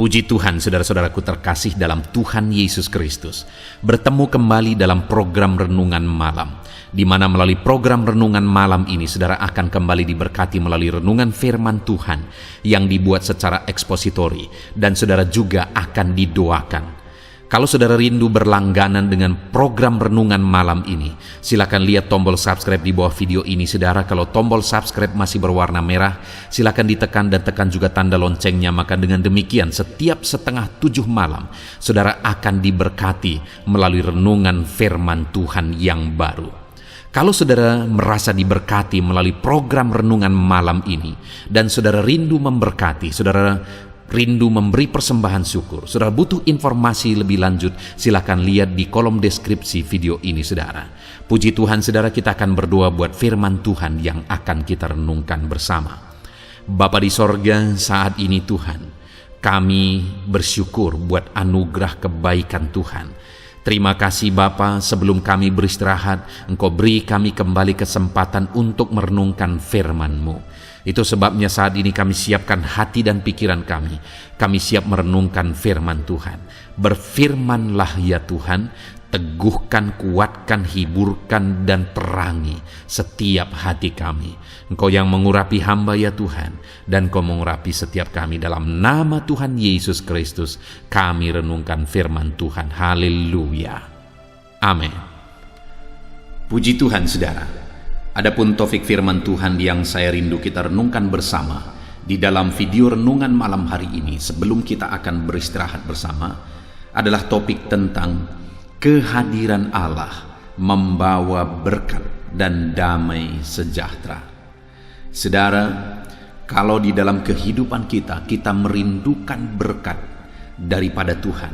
Puji Tuhan, saudara-saudaraku terkasih dalam Tuhan Yesus Kristus. Bertemu kembali dalam program Renungan Malam, di mana melalui program Renungan Malam ini, saudara akan kembali diberkati melalui renungan firman Tuhan yang dibuat secara ekspositori, dan saudara juga akan didoakan. Kalau saudara rindu berlangganan dengan program Renungan Malam ini, silakan lihat tombol subscribe di bawah video ini, saudara. Kalau tombol subscribe masih berwarna merah, silakan ditekan dan tekan juga tanda loncengnya. Maka dengan demikian, setiap 6:30 malam, saudara akan diberkati melalui renungan firman Tuhan yang baru. Kalau saudara merasa diberkati melalui program Renungan Malam ini, dan saudara rindu memberkati, saudara rindu memberi persembahan syukur, saudara butuh informasi lebih lanjut, silakan lihat di kolom deskripsi video ini, saudara. Puji Tuhan, saudara, kita akan berdoa buat firman Tuhan yang akan kita renungkan bersama. Bapa di sorga, saat ini Tuhan, kami bersyukur buat anugerah kebaikan Tuhan. Terima kasih Bapa, sebelum kami beristirahat, Engkau beri kami kembali kesempatan untuk merenungkan firman-Mu. Itu sebabnya saat ini kami siapkan hati dan pikiran kami. Kami siap merenungkan firman Tuhan. Berfirmanlah ya Tuhan, teguhkan, kuatkan, hiburkan, dan terangi setiap hati kami. Engkau yang mengurapi hamba ya Tuhan, dan Engkau mengurapi setiap kami. Dalam nama Tuhan Yesus Kristus, kami renungkan firman Tuhan. Haleluya. Amin. Puji Tuhan, saudara. Adapun topik firman Tuhan yang saya rindu kita renungkan bersama di dalam video renungan malam hari ini, sebelum kita akan beristirahat bersama, adalah topik tentang kehadiran Allah membawa berkat dan damai sejahtera. Saudara, kalau di dalam kehidupan kita merindukan berkat daripada Tuhan,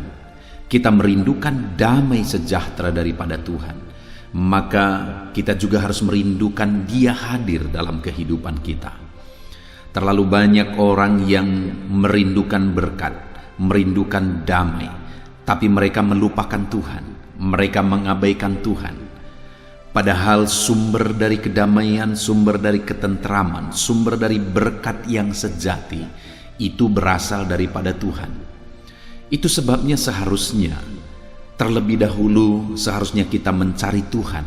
kita merindukan damai sejahtera daripada Tuhan, maka kita juga harus merindukan Dia hadir dalam kehidupan kita. Terlalu banyak orang yang merindukan berkat, merindukan damai, tapi mereka melupakan Tuhan, mereka mengabaikan Tuhan. Padahal sumber dari kedamaian, sumber dari ketentraman, sumber dari berkat yang sejati itu berasal daripada Tuhan. Itu sebabnya terlebih dahulu seharusnya kita mencari Tuhan.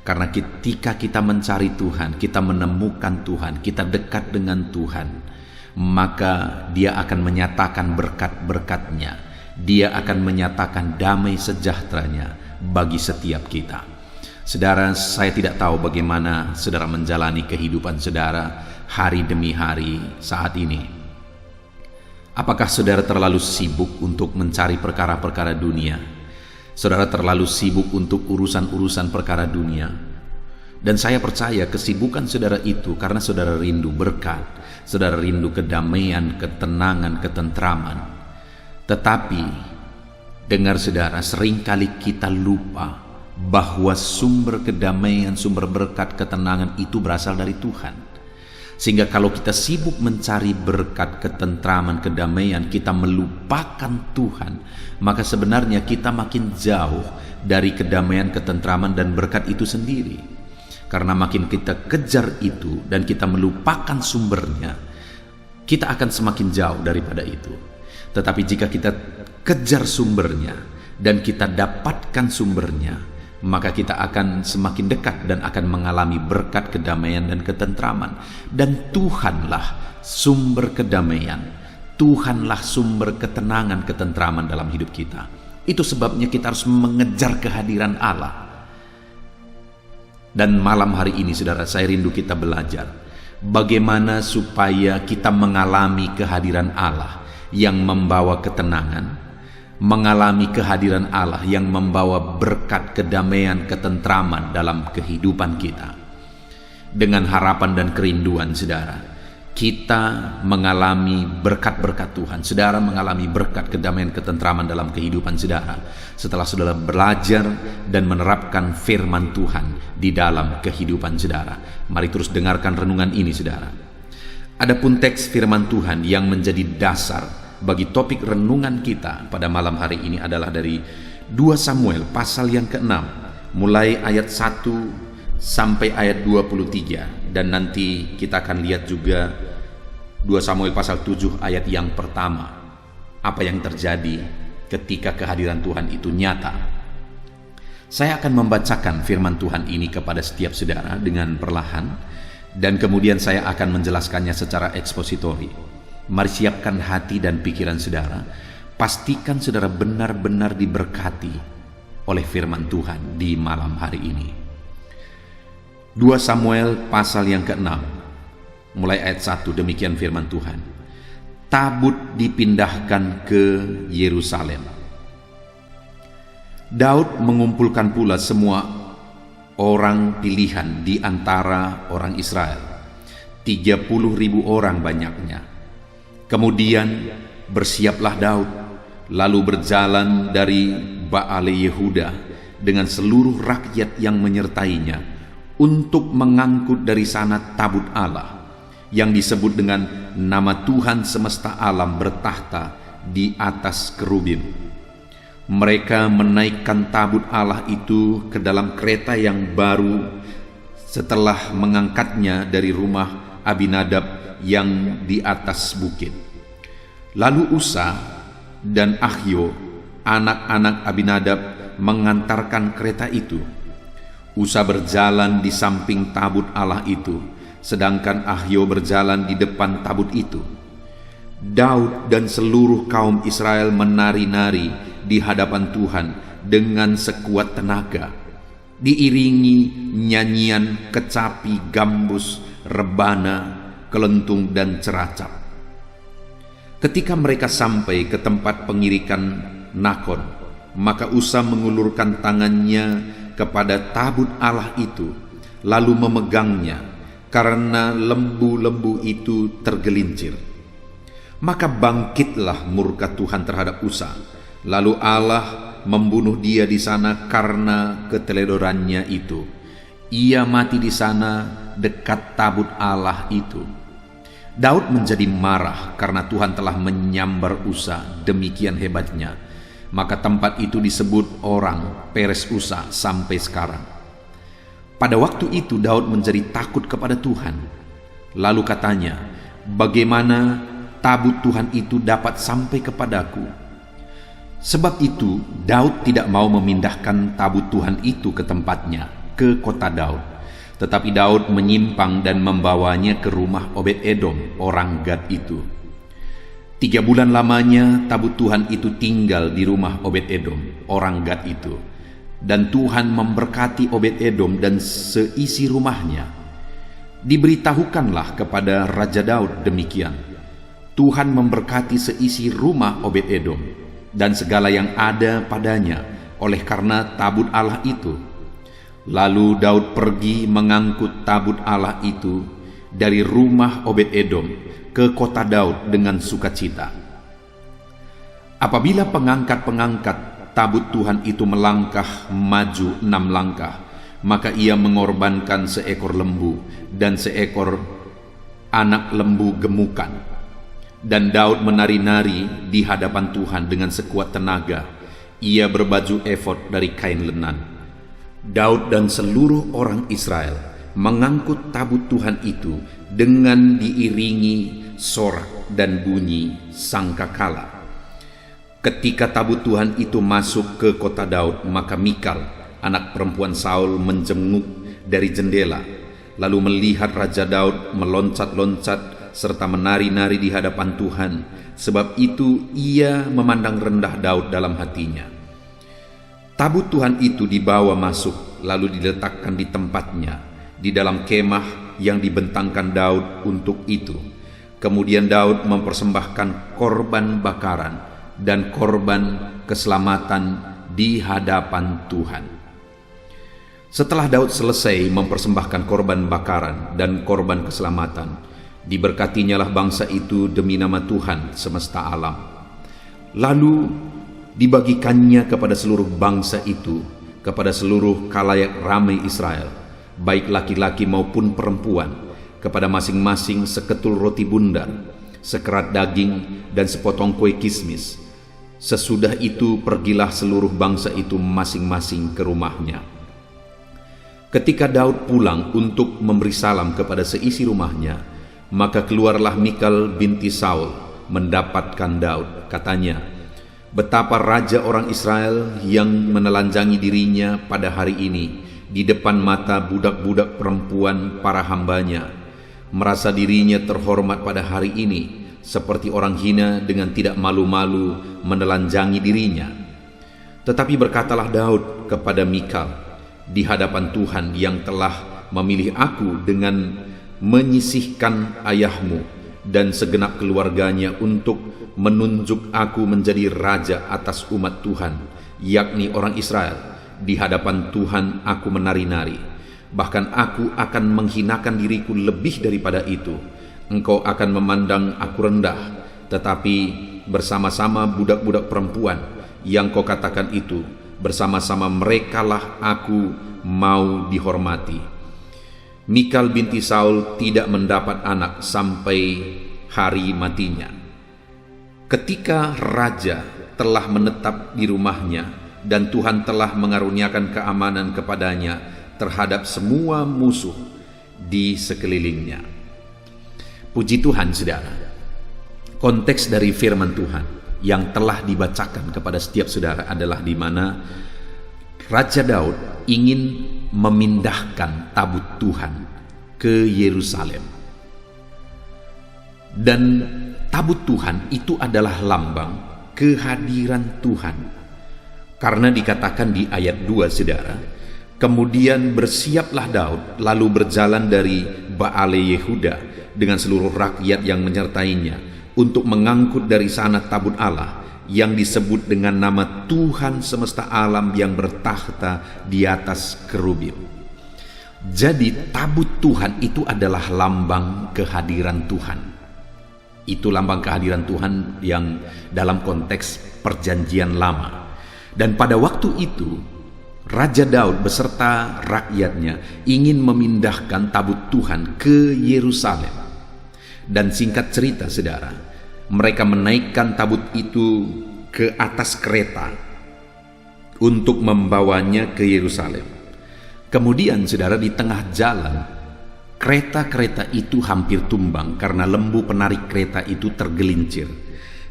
Karena ketika kita mencari Tuhan, kita menemukan Tuhan, kita dekat dengan Tuhan, maka Dia akan menyatakan berkat-berkat-Nya. Dia akan menyatakan damai sejahteranya bagi setiap kita. Saudara, saya tidak tahu bagaimana saudara menjalani kehidupan saudara hari demi hari saat ini. Apakah saudara terlalu sibuk untuk mencari perkara-perkara dunia? Saudara terlalu sibuk untuk urusan-urusan perkara dunia. Dan saya percaya kesibukan saudara itu karena saudara rindu berkat, saudara rindu kedamaian, ketenangan, ketentraman. Tetapi dengar saudara, seringkali kita lupa bahwa sumber kedamaian, sumber berkat, ketenangan itu berasal dari Tuhan. Sehingga kalau kita sibuk mencari berkat, ketentraman, kedamaian, kita melupakan Tuhan, maka sebenarnya kita makin jauh dari kedamaian, ketentraman, dan berkat itu sendiri. Karena makin kita kejar itu dan kita melupakan sumbernya, kita akan semakin jauh daripada itu. Tetapi jika kita kejar sumbernya dan kita dapatkan sumbernya, maka kita akan semakin dekat dan akan mengalami berkat, kedamaian, dan ketentraman. Dan Tuhanlah sumber kedamaian, Tuhanlah sumber ketenangan, ketentraman dalam hidup kita. Itu sebabnya kita harus mengejar kehadiran Allah. Dan malam hari ini, saudara, saya rindu kita belajar bagaimana supaya kita mengalami kehadiran Allah yang membawa ketenangan, mengalami kehadiran Allah yang membawa berkat, kedamaian, ketentraman dalam kehidupan kita. Dengan harapan dan kerinduan, saudara, kita mengalami berkat-berkat Tuhan. Saudara mengalami berkat, kedamaian, ketentraman dalam kehidupan saudara setelah saudara belajar dan menerapkan firman Tuhan di dalam kehidupan saudara. Mari terus dengarkan renungan ini, saudara. Adapun teks firman Tuhan yang menjadi dasar bagi topik renungan kita pada malam hari ini adalah dari 2 Samuel pasal yang ke-6, mulai ayat 1 sampai ayat 23, dan nanti kita akan lihat juga 2 Samuel pasal 7 ayat yang pertama. apa yang terjadi ketika kehadiran Tuhan itu nyata. Saya akan membacakan firman Tuhan ini kepada setiap saudara dengan perlahan, dan kemudian saya akan menjelaskannya secara ekspositori. Mari siapkan hati dan pikiran saudara. Pastikan saudara benar-benar diberkati oleh firman Tuhan di malam hari ini. 2 Samuel pasal yang ke-6, mulai ayat 1, demikian firman Tuhan. Tabut dipindahkan ke Yerusalem. Daud mengumpulkan pula semua orang pilihan di antara orang Israel, 30.000 orang banyaknya. Kemudian bersiaplah Daud, lalu berjalan dari Baale Yehuda dengan seluruh rakyat yang menyertainya untuk mengangkut dari sana tabut Allah yang disebut dengan nama Tuhan semesta alam bertahta di atas kerubim. Mereka menaikkan tabut Allah itu ke dalam kereta yang baru setelah mengangkatnya dari rumah Abinadab yang di atas bukit. Lalu Usa dan Ahio, anak-anak Abinadab, mengantarkan kereta itu. Usa berjalan di samping tabut Allah itu, sedangkan Ahio berjalan di depan tabut itu. Daud dan seluruh kaum Israel menari-nari di hadapan Tuhan dengan sekuat tenaga, diiringi nyanyian kecapi, gambus, rebana, kelentung, dan ceracap. Ketika mereka sampai ke tempat pengirikan Nakon, maka Usa mengulurkan tangannya kepada tabut Allah itu, lalu memegangnya, karena lembu-lembu itu tergelincir. Maka bangkitlah murka Tuhan terhadap Usa, lalu Allah membunuh dia di sana karena keteledorannya itu. Ia mati di sana dekat tabut Allah itu. Daud menjadi marah karena Tuhan telah menyambar Usa demikian hebatnya. Maka tempat itu disebut orang Peres Usa sampai sekarang. Pada waktu itu Daud menjadi takut kepada Tuhan. Lalu katanya, bagaimana tabut Tuhan itu dapat sampai kepadaku? Sebab itu Daud tidak mau memindahkan tabut Tuhan itu ke tempatnya, ke kota Daud. Tetapi Daud menyimpang dan membawanya ke rumah Obed-Edom, orang Gad itu. 3 bulan lamanya tabut Tuhan itu tinggal di rumah Obed-Edom, orang Gad itu. Dan Tuhan memberkati Obed-Edom dan seisi rumahnya. Diberitahukanlah kepada Raja Daud demikian. Tuhan memberkati seisi rumah Obed-Edom dan segala yang ada padanya oleh karena tabut Allah itu. Lalu Daud pergi mengangkut tabut Allah itu dari rumah Obed-Edom ke kota Daud dengan sukacita. Apabila pengangkat-pengangkat tabut Tuhan itu melangkah maju 6 langkah, maka ia mengorbankan seekor lembu dan seekor anak lembu gemukan. Dan Daud menari-nari di hadapan Tuhan dengan sekuat tenaga. Ia berbaju efod dari kain lenan. Daud dan seluruh orang Israel mengangkut tabut Tuhan itu dengan diiringi sorak dan bunyi sangkakala. Ketika tabut Tuhan itu masuk ke kota Daud, maka Mikal, anak perempuan Saul, menjenguk dari jendela, lalu melihat Raja Daud meloncat-loncat serta menari-nari di hadapan Tuhan. Sebab itu ia memandang rendah Daud dalam hatinya. Tabut Tuhan itu dibawa masuk, lalu diletakkan di tempatnya, di dalam kemah yang dibentangkan Daud untuk itu. Kemudian Daud mempersembahkan korban bakaran dan korban keselamatan di hadapan Tuhan. Setelah Daud selesai mempersembahkan korban bakaran dan korban keselamatan, diberkatinyalah bangsa itu demi nama Tuhan semesta alam. Lalu dibagikannya kepada seluruh bangsa itu, kepada seluruh khalayak ramai Israel, baik laki-laki maupun perempuan, kepada masing-masing seketul roti bundar, sekerat daging, dan sepotong kue kismis. Sesudah itu pergilah seluruh bangsa itu masing-masing ke rumahnya. Ketika Daud pulang untuk memberi salam kepada seisi rumahnya, maka keluarlah Mikal binti Saul, mendapatkan Daud. Katanya, betapa raja orang Israel yang menelanjangi dirinya pada hari ini di depan mata budak-budak perempuan para hambanya, merasa dirinya terhormat pada hari ini, seperti orang hina dengan tidak malu-malu menelanjangi dirinya. Tetapi berkatalah Daud kepada Mikal di hadapan Tuhan yang telah memilih aku dengan menyisihkan ayahmu dan segenap keluarganya untuk menunjuk aku menjadi raja atas umat Tuhan, yakni orang Israel. Di hadapan Tuhan aku menari-nari, bahkan aku akan menghinakan diriku lebih daripada itu. Engkau akan memandang aku rendah, tetapi bersama-sama budak-budak perempuan yang kau katakan itu, bersama-sama merekalah aku mau dihormati. Mikal binti Saul tidak mendapat anak sampai hari matinya. Ketika raja telah menetap di rumahnya dan Tuhan telah mengaruniakan keamanan kepadanya terhadap semua musuh di sekelilingnya. Puji Tuhan, saudara. Konteks dari firman Tuhan yang telah dibacakan kepada setiap saudara adalah di mana Raja Daud ingin memindahkan tabut Tuhan ke Yerusalem. Dan tabut Tuhan itu adalah lambang kehadiran Tuhan. Karena dikatakan di ayat 2, saudara, kemudian bersiaplah Daud lalu berjalan dari Baale Yehuda dengan seluruh rakyat yang menyertainya untuk mengangkut dari sana tabut Allah yang disebut dengan nama Tuhan semesta alam yang bertakhta di atas kerubim. Jadi tabut Tuhan itu adalah lambang kehadiran Tuhan. Itu lambang kehadiran Tuhan yang dalam konteks perjanjian lama. Dan pada waktu itu Raja Daud beserta rakyatnya ingin memindahkan tabut Tuhan ke Yerusalem. Dan singkat cerita, saudara, mereka menaikkan tabut itu ke atas kereta untuk membawanya ke Yerusalem. Kemudian, saudara, di tengah jalan kereta-kereta itu hampir tumbang karena lembu penarik kereta itu tergelincir.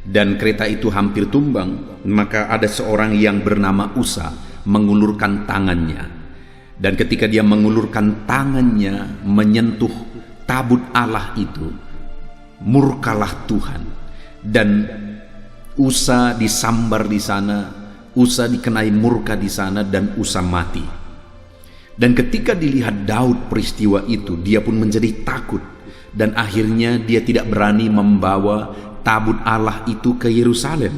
Dan kereta itu hampir tumbang, maka ada seorang yang bernama Usa mengulurkan tangannya. Dan ketika dia mengulurkan tangannya menyentuh tabut Allah itu, murkalah Tuhan. Dan Usa disambar di sana, Usa dikenai murka di sana, dan Usa mati. Dan ketika dilihat Daud peristiwa itu, dia pun menjadi takut. Dan akhirnya dia tidak berani membawa tabut Allah itu ke Yerusalem.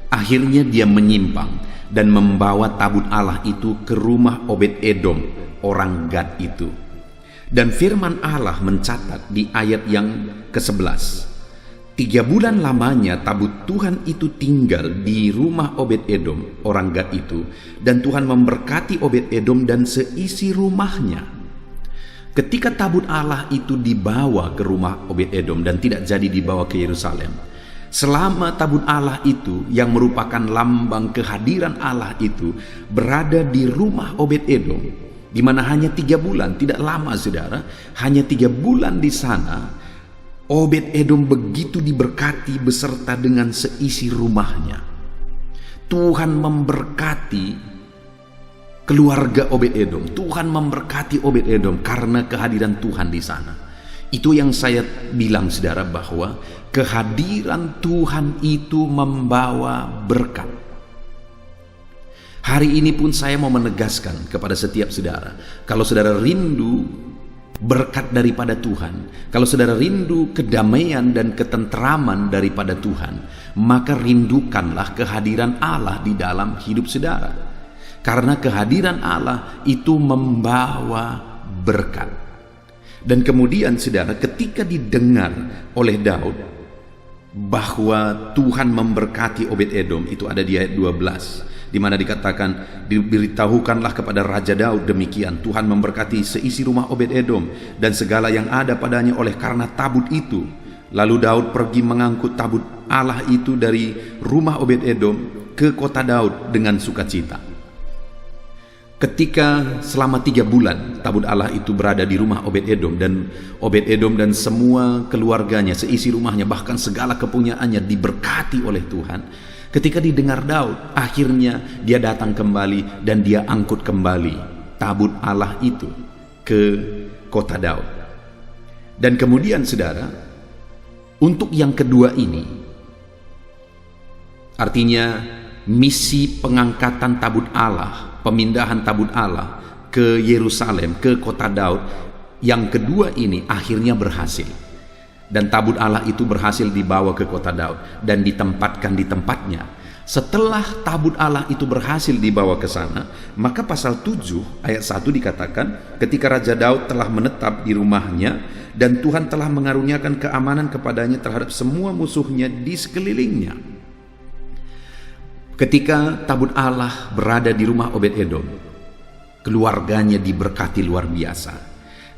Akhirnya dia menyimpang dan membawa tabut Allah itu ke rumah Obed-Edom, orang Gad itu. Dan firman Allah mencatat di ayat yang ke-11, 3 bulan lamanya tabut Tuhan itu tinggal di rumah Obed-Edom, orang Gad itu, dan Tuhan memberkati Obed-Edom dan seisi rumahnya. Ketika tabut Allah itu dibawa ke rumah Obed-Edom dan tidak jadi dibawa ke Yerusalem, selama tabut Allah itu yang merupakan lambang kehadiran Allah itu berada di rumah Obed-Edom, di mana hanya 3 bulan, tidak lama, saudara, hanya 3 bulan di sana, Obed-Edom begitu diberkati beserta dengan seisi rumahnya. Tuhan memberkati keluarga Obed-Edom. Tuhan memberkati Obed-Edom karena kehadiran Tuhan di sana. Itu yang saya bilang, saudara, bahwa kehadiran Tuhan itu membawa berkat. Hari ini pun saya mau menegaskan kepada setiap saudara, kalau saudara rindu berkat daripada Tuhan, kalau saudara rindu kedamaian dan ketenteraman daripada Tuhan, maka rindukanlah kehadiran Allah di dalam hidup saudara. Karena kehadiran Allah itu membawa berkat. Dan kemudian, saudara, ketika didengar oleh Daud bahwa Tuhan memberkati Obed-Edom, itu ada di ayat 12, di mana dikatakan, diberitahukanlah kepada Raja Daud demikian, Tuhan memberkati seisi rumah Obed-Edom dan segala yang ada padanya oleh karena tabut itu. Lalu Daud pergi mengangkut tabut Allah itu dari rumah Obed-Edom ke kota Daud dengan sukacita. Ketika selama 3 bulan tabut Allah itu berada di rumah Obed-Edom, dan Obed-Edom dan semua keluarganya, seisi rumahnya, bahkan segala kepunyaannya diberkati oleh Tuhan. Ketika didengar Daud, akhirnya dia datang kembali dan dia angkut kembali tabut Allah itu ke kota Daud. Dan kemudian saudara, untuk yang kedua ini, artinya misi pengangkatan tabut Allah, pemindahan tabut Allah ke Yerusalem, ke kota Daud, yang kedua ini akhirnya berhasil. Dan tabut Allah itu berhasil dibawa ke kota Daud dan ditempatkan di tempatnya. Setelah tabut Allah itu berhasil dibawa ke sana, maka pasal 7 ayat 1 dikatakan, ketika Raja Daud telah menetap di rumahnya dan Tuhan telah mengaruniakan keamanan kepadanya terhadap semua musuhnya di sekelilingnya. Ketika tabut Allah berada di rumah Obed-Edom, keluarganya diberkati luar biasa.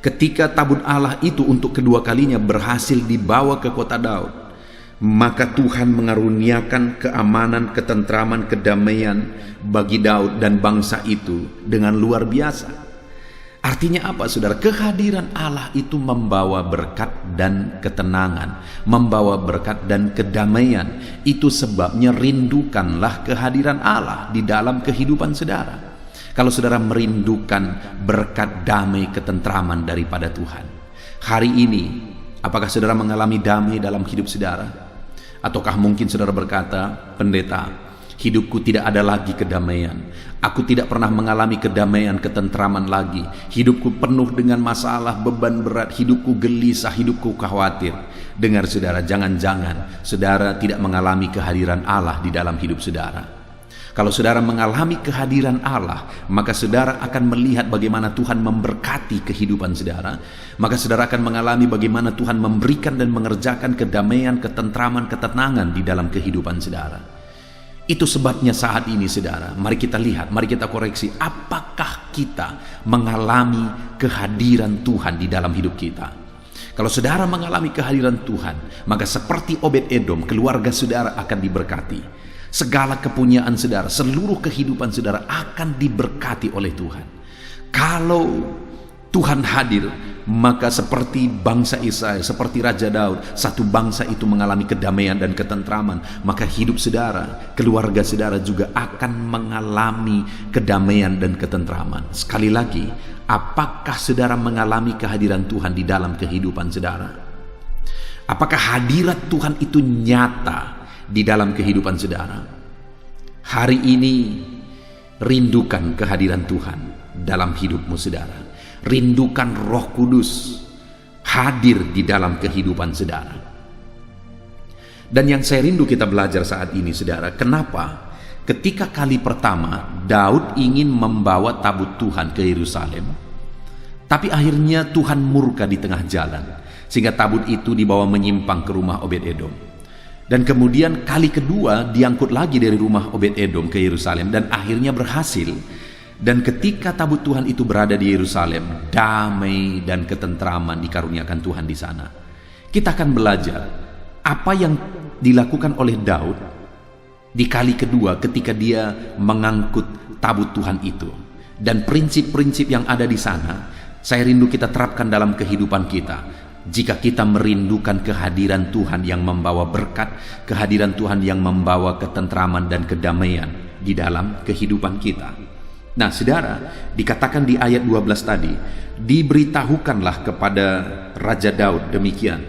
Ketika tabut Allah itu untuk kedua kalinya berhasil dibawa ke kota Daud, maka Tuhan mengaruniakan keamanan, ketentraman, kedamaian bagi Daud dan bangsa itu dengan luar biasa. Artinya apa, saudara? Kehadiran Allah itu membawa berkat dan ketenangan, membawa berkat dan kedamaian. Itu sebabnya rindukanlah kehadiran Allah di dalam kehidupan saudara. Kalau saudara merindukan berkat, damai, ketentraman daripada Tuhan, hari ini apakah saudara mengalami damai dalam hidup saudara? Ataukah mungkin saudara berkata, pendeta, hidupku tidak ada lagi kedamaian. Aku tidak pernah mengalami kedamaian, ketentraman lagi. Hidupku penuh dengan masalah, beban berat. Hidupku gelisah, hidupku khawatir. Dengar saudara, jangan-jangan saudara tidak mengalami kehadiran Allah di dalam hidup saudara. Kalau saudara mengalami kehadiran Allah, maka saudara akan melihat bagaimana Tuhan memberkati kehidupan saudara. Maka saudara akan mengalami bagaimana Tuhan memberikan dan mengerjakan kedamaian, ketentraman, ketenangan di dalam kehidupan saudara. Itu sebabnya saat ini saudara, mari kita lihat, mari kita koreksi, apakah kita mengalami kehadiran Tuhan di dalam hidup kita. Kalau saudara mengalami kehadiran Tuhan, maka seperti Obed-Edom, keluarga saudara akan diberkati. Segala kepunyaan saudara, seluruh kehidupan saudara akan diberkati oleh Tuhan. Kalau Tuhan hadir, maka seperti bangsa Israel, seperti Raja Daud, satu bangsa itu mengalami kedamaian dan ketentraman, maka hidup saudara, keluarga saudara juga akan mengalami kedamaian dan ketentraman. Sekali lagi, apakah saudara mengalami kehadiran Tuhan di dalam kehidupan saudara? Apakah hadirat Tuhan itu nyata di dalam kehidupan saudara? Hari ini rindukan kehadiran Tuhan dalam hidupmu saudara. Rindukan Roh Kudus hadir di dalam kehidupan saudara. Dan yang saya rindu kita belajar saat ini saudara, kenapa ketika kali pertama Daud ingin membawa tabut Tuhan ke Yerusalem, tapi akhirnya Tuhan murka di tengah jalan, sehingga tabut itu dibawa menyimpang ke rumah Obed-Edom. Dan kemudian kali kedua diangkut lagi dari rumah Obed-Edom ke Yerusalem, dan akhirnya berhasil. Dan ketika tabut Tuhan itu berada di Yerusalem, damai dan ketentraman dikaruniakan Tuhan di sana. Kita akan belajar apa yang dilakukan oleh Daud di kali kedua ketika dia mengangkut tabut Tuhan itu. Dan prinsip-prinsip yang ada di sana, saya rindu kita terapkan dalam kehidupan kita. Jika kita merindukan kehadiran Tuhan yang membawa berkat, kehadiran Tuhan yang membawa ketentraman dan kedamaian di dalam kehidupan kita. Nah saudara, dikatakan di ayat 12 tadi, diberitahukanlah kepada Raja Daud demikian,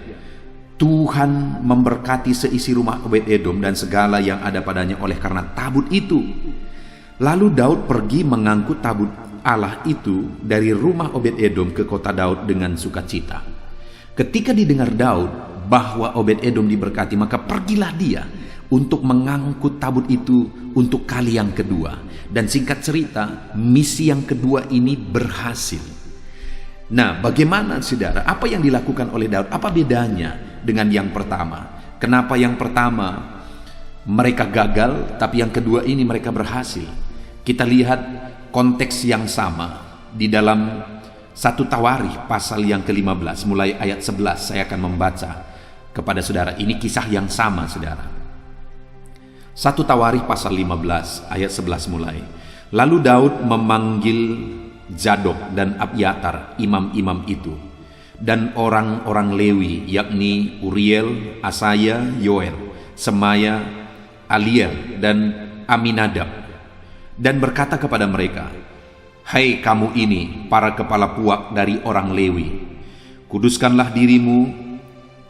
Tuhan memberkati seisi rumah Obed-Edom dan segala yang ada padanya oleh karena tabut itu. Lalu Daud pergi mengangkut tabut Allah itu dari rumah Obed-Edom ke kota Daud dengan sukacita. Ketika didengar Daud bahwa Obed-Edom diberkati, maka pergilah dia untuk mengangkut tabut itu untuk kali yang kedua. Dan singkat cerita, misi yang kedua ini berhasil. Nah, bagaimana saudara? Apa yang dilakukan oleh Daud? Apa bedanya dengan yang pertama? Kenapa yang pertama mereka gagal, tapi yang kedua ini mereka berhasil? Kita lihat konteks yang sama di dalam 1 Tawarikh pasal yang ke-15, mulai ayat 11. Saya akan membaca kepada saudara. Ini kisah yang sama saudara. 1 Tawarikh pasal 15 ayat 11 mulai. Lalu Daud memanggil Zadok dan Abyatar, imam-imam itu, dan orang-orang Lewi, yakni Uriel, Asaya, Yoel, Semaya, Aliel, dan Aminadab, dan berkata kepada mereka, "Hai kamu ini, para kepala puak dari orang Lewi, kuduskanlah dirimu,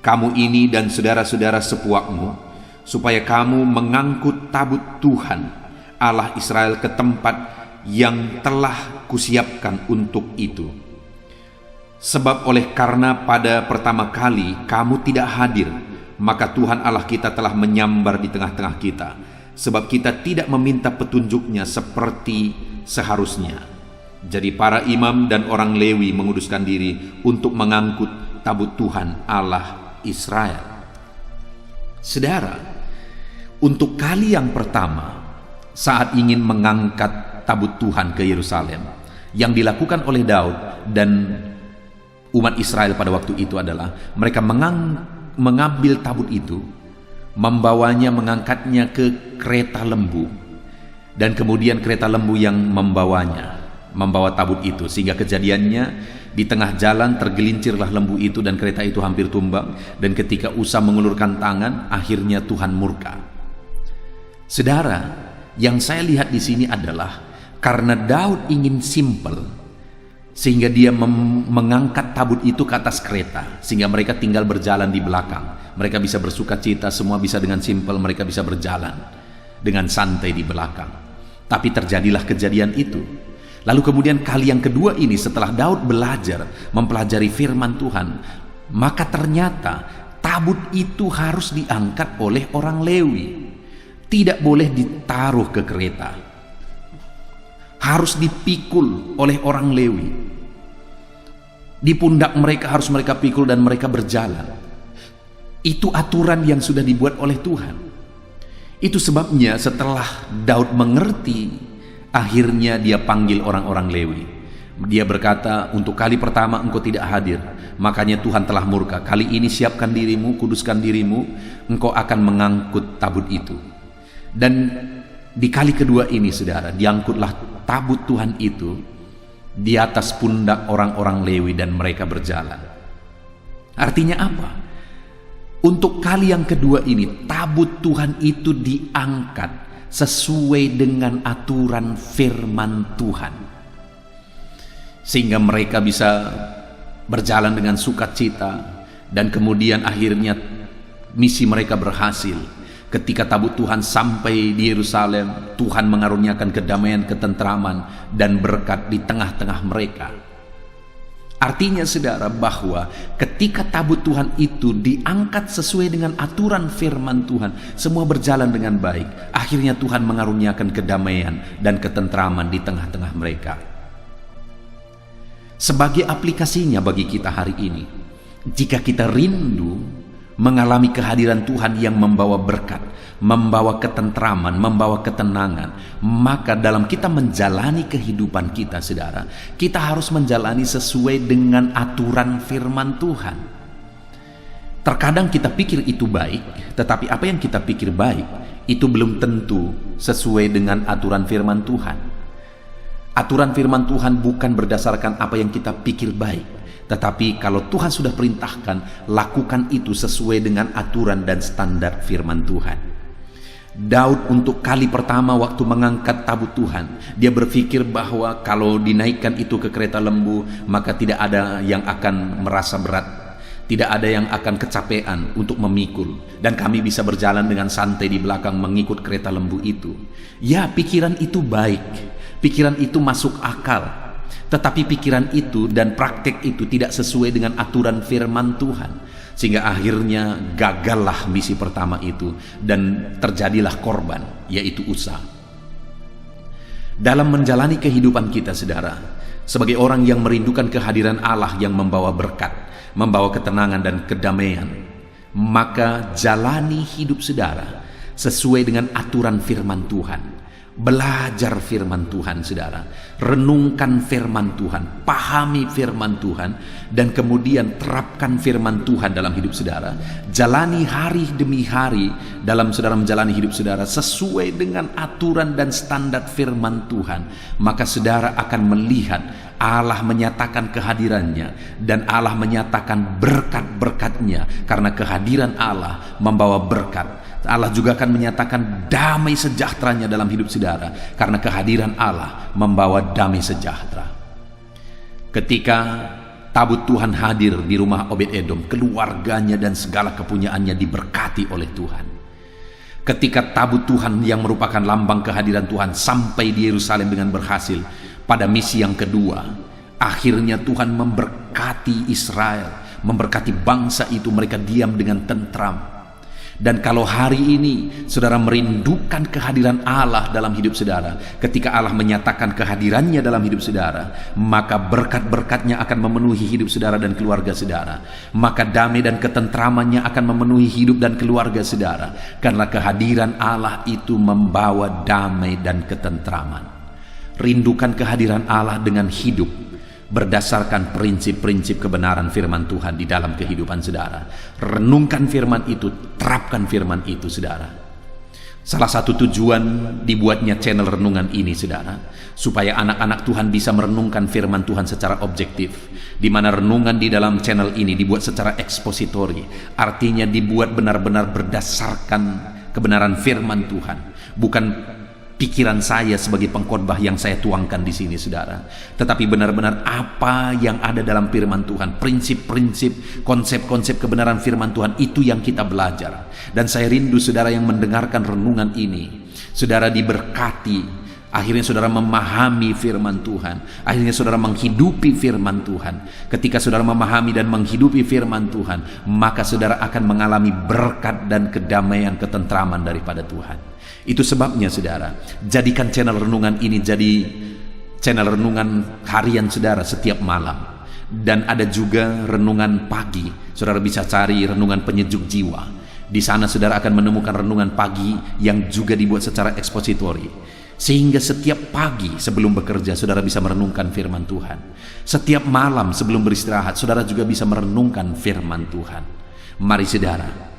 kamu ini dan saudara-saudara sepuakmu, supaya kamu mengangkut tabut Tuhan, Allah Israel, ke tempat yang telah kusiapkan untuk itu. Sebab karena pada pertama kali kamu tidak hadir, maka Tuhan Allah kita telah menyambar di tengah-tengah kita, sebab kita tidak meminta petunjuknya seperti seharusnya." Jadi para imam dan orang Lewi menguduskan diri untuk mengangkut tabut Tuhan Allah Israel. Saudara, untuk kali yang pertama saat ingin mengangkat tabut Tuhan ke Yerusalem, yang dilakukan oleh Daud dan umat Israel pada waktu itu adalah mereka mengambil tabut itu, membawanya, mengangkatnya ke kereta lembu, dan kemudian kereta lembu yang membawa tabut itu, sehingga kejadiannya di tengah jalan tergelincirlah lembu itu dan kereta itu hampir tumbang, dan ketika Usa mengulurkan tangan, akhirnya Tuhan murka. Saudara, yang saya lihat di sini adalah karena Daud ingin simple, sehingga dia mengangkat tabut itu ke atas kereta, sehingga mereka tinggal berjalan di belakang. Mereka bisa bersuka cita, semua bisa dengan simple, mereka bisa berjalan dengan santai di belakang. Tapi terjadilah kejadian itu. Lalu kemudian kali yang kedua ini, setelah Daud belajar mempelajari firman Tuhan, maka ternyata tabut itu harus diangkat oleh orang Lewi, tidak boleh ditaruh ke kereta, harus dipikul oleh orang Lewi. Di pundak mereka harus mereka pikul dan mereka berjalan. Itu aturan yang sudah dibuat oleh Tuhan. Itu sebabnya setelah Daud mengerti, akhirnya dia panggil orang-orang Lewi. Dia berkata, "Untuk kali pertama engkau tidak hadir, makanya Tuhan telah murka. Kali ini siapkan dirimu, kuduskan dirimu, engkau akan mengangkut tabut itu." Dan di kali kedua ini, saudara, diangkutlah tabut Tuhan itu di atas pundak orang-orang Lewi dan mereka berjalan. Artinya apa? Untuk kali yang kedua ini, tabut Tuhan itu diangkat sesuai dengan aturan firman Tuhan, sehingga mereka bisa berjalan dengan sukacita, dan kemudian akhirnya misi mereka berhasil. Ketika tabut Tuhan sampai di Yerusalem, Tuhan mengaruniakan kedamaian, ketentraman, dan berkat di tengah-tengah mereka. Artinya, saudara, bahwa ketika tabut Tuhan itu diangkat sesuai dengan aturan firman Tuhan, semua berjalan dengan baik. Akhirnya Tuhan mengaruniakan kedamaian dan ketentraman di tengah-tengah mereka. Sebagai aplikasinya bagi kita hari ini, jika kita rindu mengalami kehadiran Tuhan yang membawa berkat, membawa ketentraman, membawa ketenangan, maka dalam kita menjalani kehidupan kita, saudara, kita harus menjalani sesuai dengan aturan firman Tuhan. Terkadang kita pikir itu baik, tetapi apa yang kita pikir baik itu belum tentu sesuai dengan aturan firman Tuhan. Aturan firman Tuhan bukan berdasarkan apa yang kita pikir baik, tetapi kalau Tuhan sudah perintahkan, lakukan itu sesuai dengan aturan dan standar firman Tuhan. Daud untuk kali pertama waktu mengangkat tabut Tuhan, dia berpikir bahwa kalau dinaikkan itu ke kereta lembu, maka tidak ada yang akan merasa berat, tidak ada yang akan kecapean untuk memikul, dan kami bisa berjalan dengan santai di belakang mengikut kereta lembu itu. Ya, pikiran itu baik, pikiran itu masuk akal. Tetapi pikiran itu dan praktek itu tidak sesuai dengan aturan firman Tuhan, sehingga akhirnya gagallah misi pertama itu dan terjadilah korban, yaitu Usa. Dalam menjalani kehidupan kita, saudara, sebagai orang yang merindukan kehadiran Allah yang membawa berkat, membawa ketenangan dan kedamaian, maka jalani hidup saudara sesuai dengan aturan firman Tuhan. Belajar firman Tuhan, saudara. Renungkan firman Tuhan, pahami firman Tuhan, dan kemudian terapkan firman Tuhan dalam hidup saudara. Jalani hari demi hari dalam saudara menjalani hidup saudara sesuai dengan aturan dan standar firman Tuhan. Maka saudara akan melihat Allah menyatakan kehadirannya, dan Allah menyatakan berkat-berkatnya, karena kehadiran Allah membawa berkat. Allah juga akan menyatakan damai sejahteranya dalam hidup saudara, karena kehadiran Allah membawa damai sejahtera. Ketika tabut Tuhan hadir di rumah Obed-Edom, keluarganya dan segala kepunyaannya diberkati oleh Tuhan. Ketika tabut Tuhan yang merupakan lambang kehadiran Tuhan sampai di Yerusalem dengan berhasil pada misi yang kedua, akhirnya Tuhan memberkati Israel, memberkati bangsa itu, mereka diam dengan tentram. Dan kalau hari ini saudara merindukan kehadiran Allah dalam hidup saudara, ketika Allah menyatakan kehadirannya dalam hidup saudara, maka berkat-berkatnya akan memenuhi hidup saudara dan keluarga saudara. Maka damai dan ketentramannya akan memenuhi hidup dan keluarga saudara, karena kehadiran Allah itu membawa damai dan ketentraman. Rindukan kehadiran Allah dengan hidup berdasarkan prinsip-prinsip kebenaran firman Tuhan di dalam kehidupan saudara. Renungkan firman itu, terapkan firman itu, saudara. Salah satu tujuan dibuatnya channel renungan ini, saudara, supaya anak-anak Tuhan bisa merenungkan firman Tuhan secara objektif, di mana renungan di dalam channel ini dibuat secara ekspositori, artinya dibuat benar-benar berdasarkan kebenaran firman Tuhan, bukan pikiran saya sebagai pengkhotbah yang saya tuangkan di sini, saudara, tetapi benar-benar apa yang ada dalam firman Tuhan, prinsip-prinsip, konsep-konsep kebenaran firman Tuhan, itu yang kita belajar. Dan saya rindu saudara yang mendengarkan renungan ini, saudara diberkati. Akhirnya saudara memahami firman Tuhan, akhirnya saudara menghidupi firman Tuhan. Ketika saudara memahami dan menghidupi firman Tuhan, maka saudara akan mengalami berkat dan kedamaian, ketentraman daripada Tuhan. Itu sebabnya saudara, jadikan channel renungan ini jadi channel renungan harian saudara setiap malam. Dan ada juga renungan pagi. Saudara bisa cari renungan penyejuk jiwa. Di sana saudara akan menemukan renungan pagi yang juga dibuat secara ekspositori. Sehingga setiap pagi sebelum bekerja saudara bisa merenungkan firman Tuhan. Setiap malam sebelum beristirahat saudara juga bisa merenungkan firman Tuhan. Mari saudara,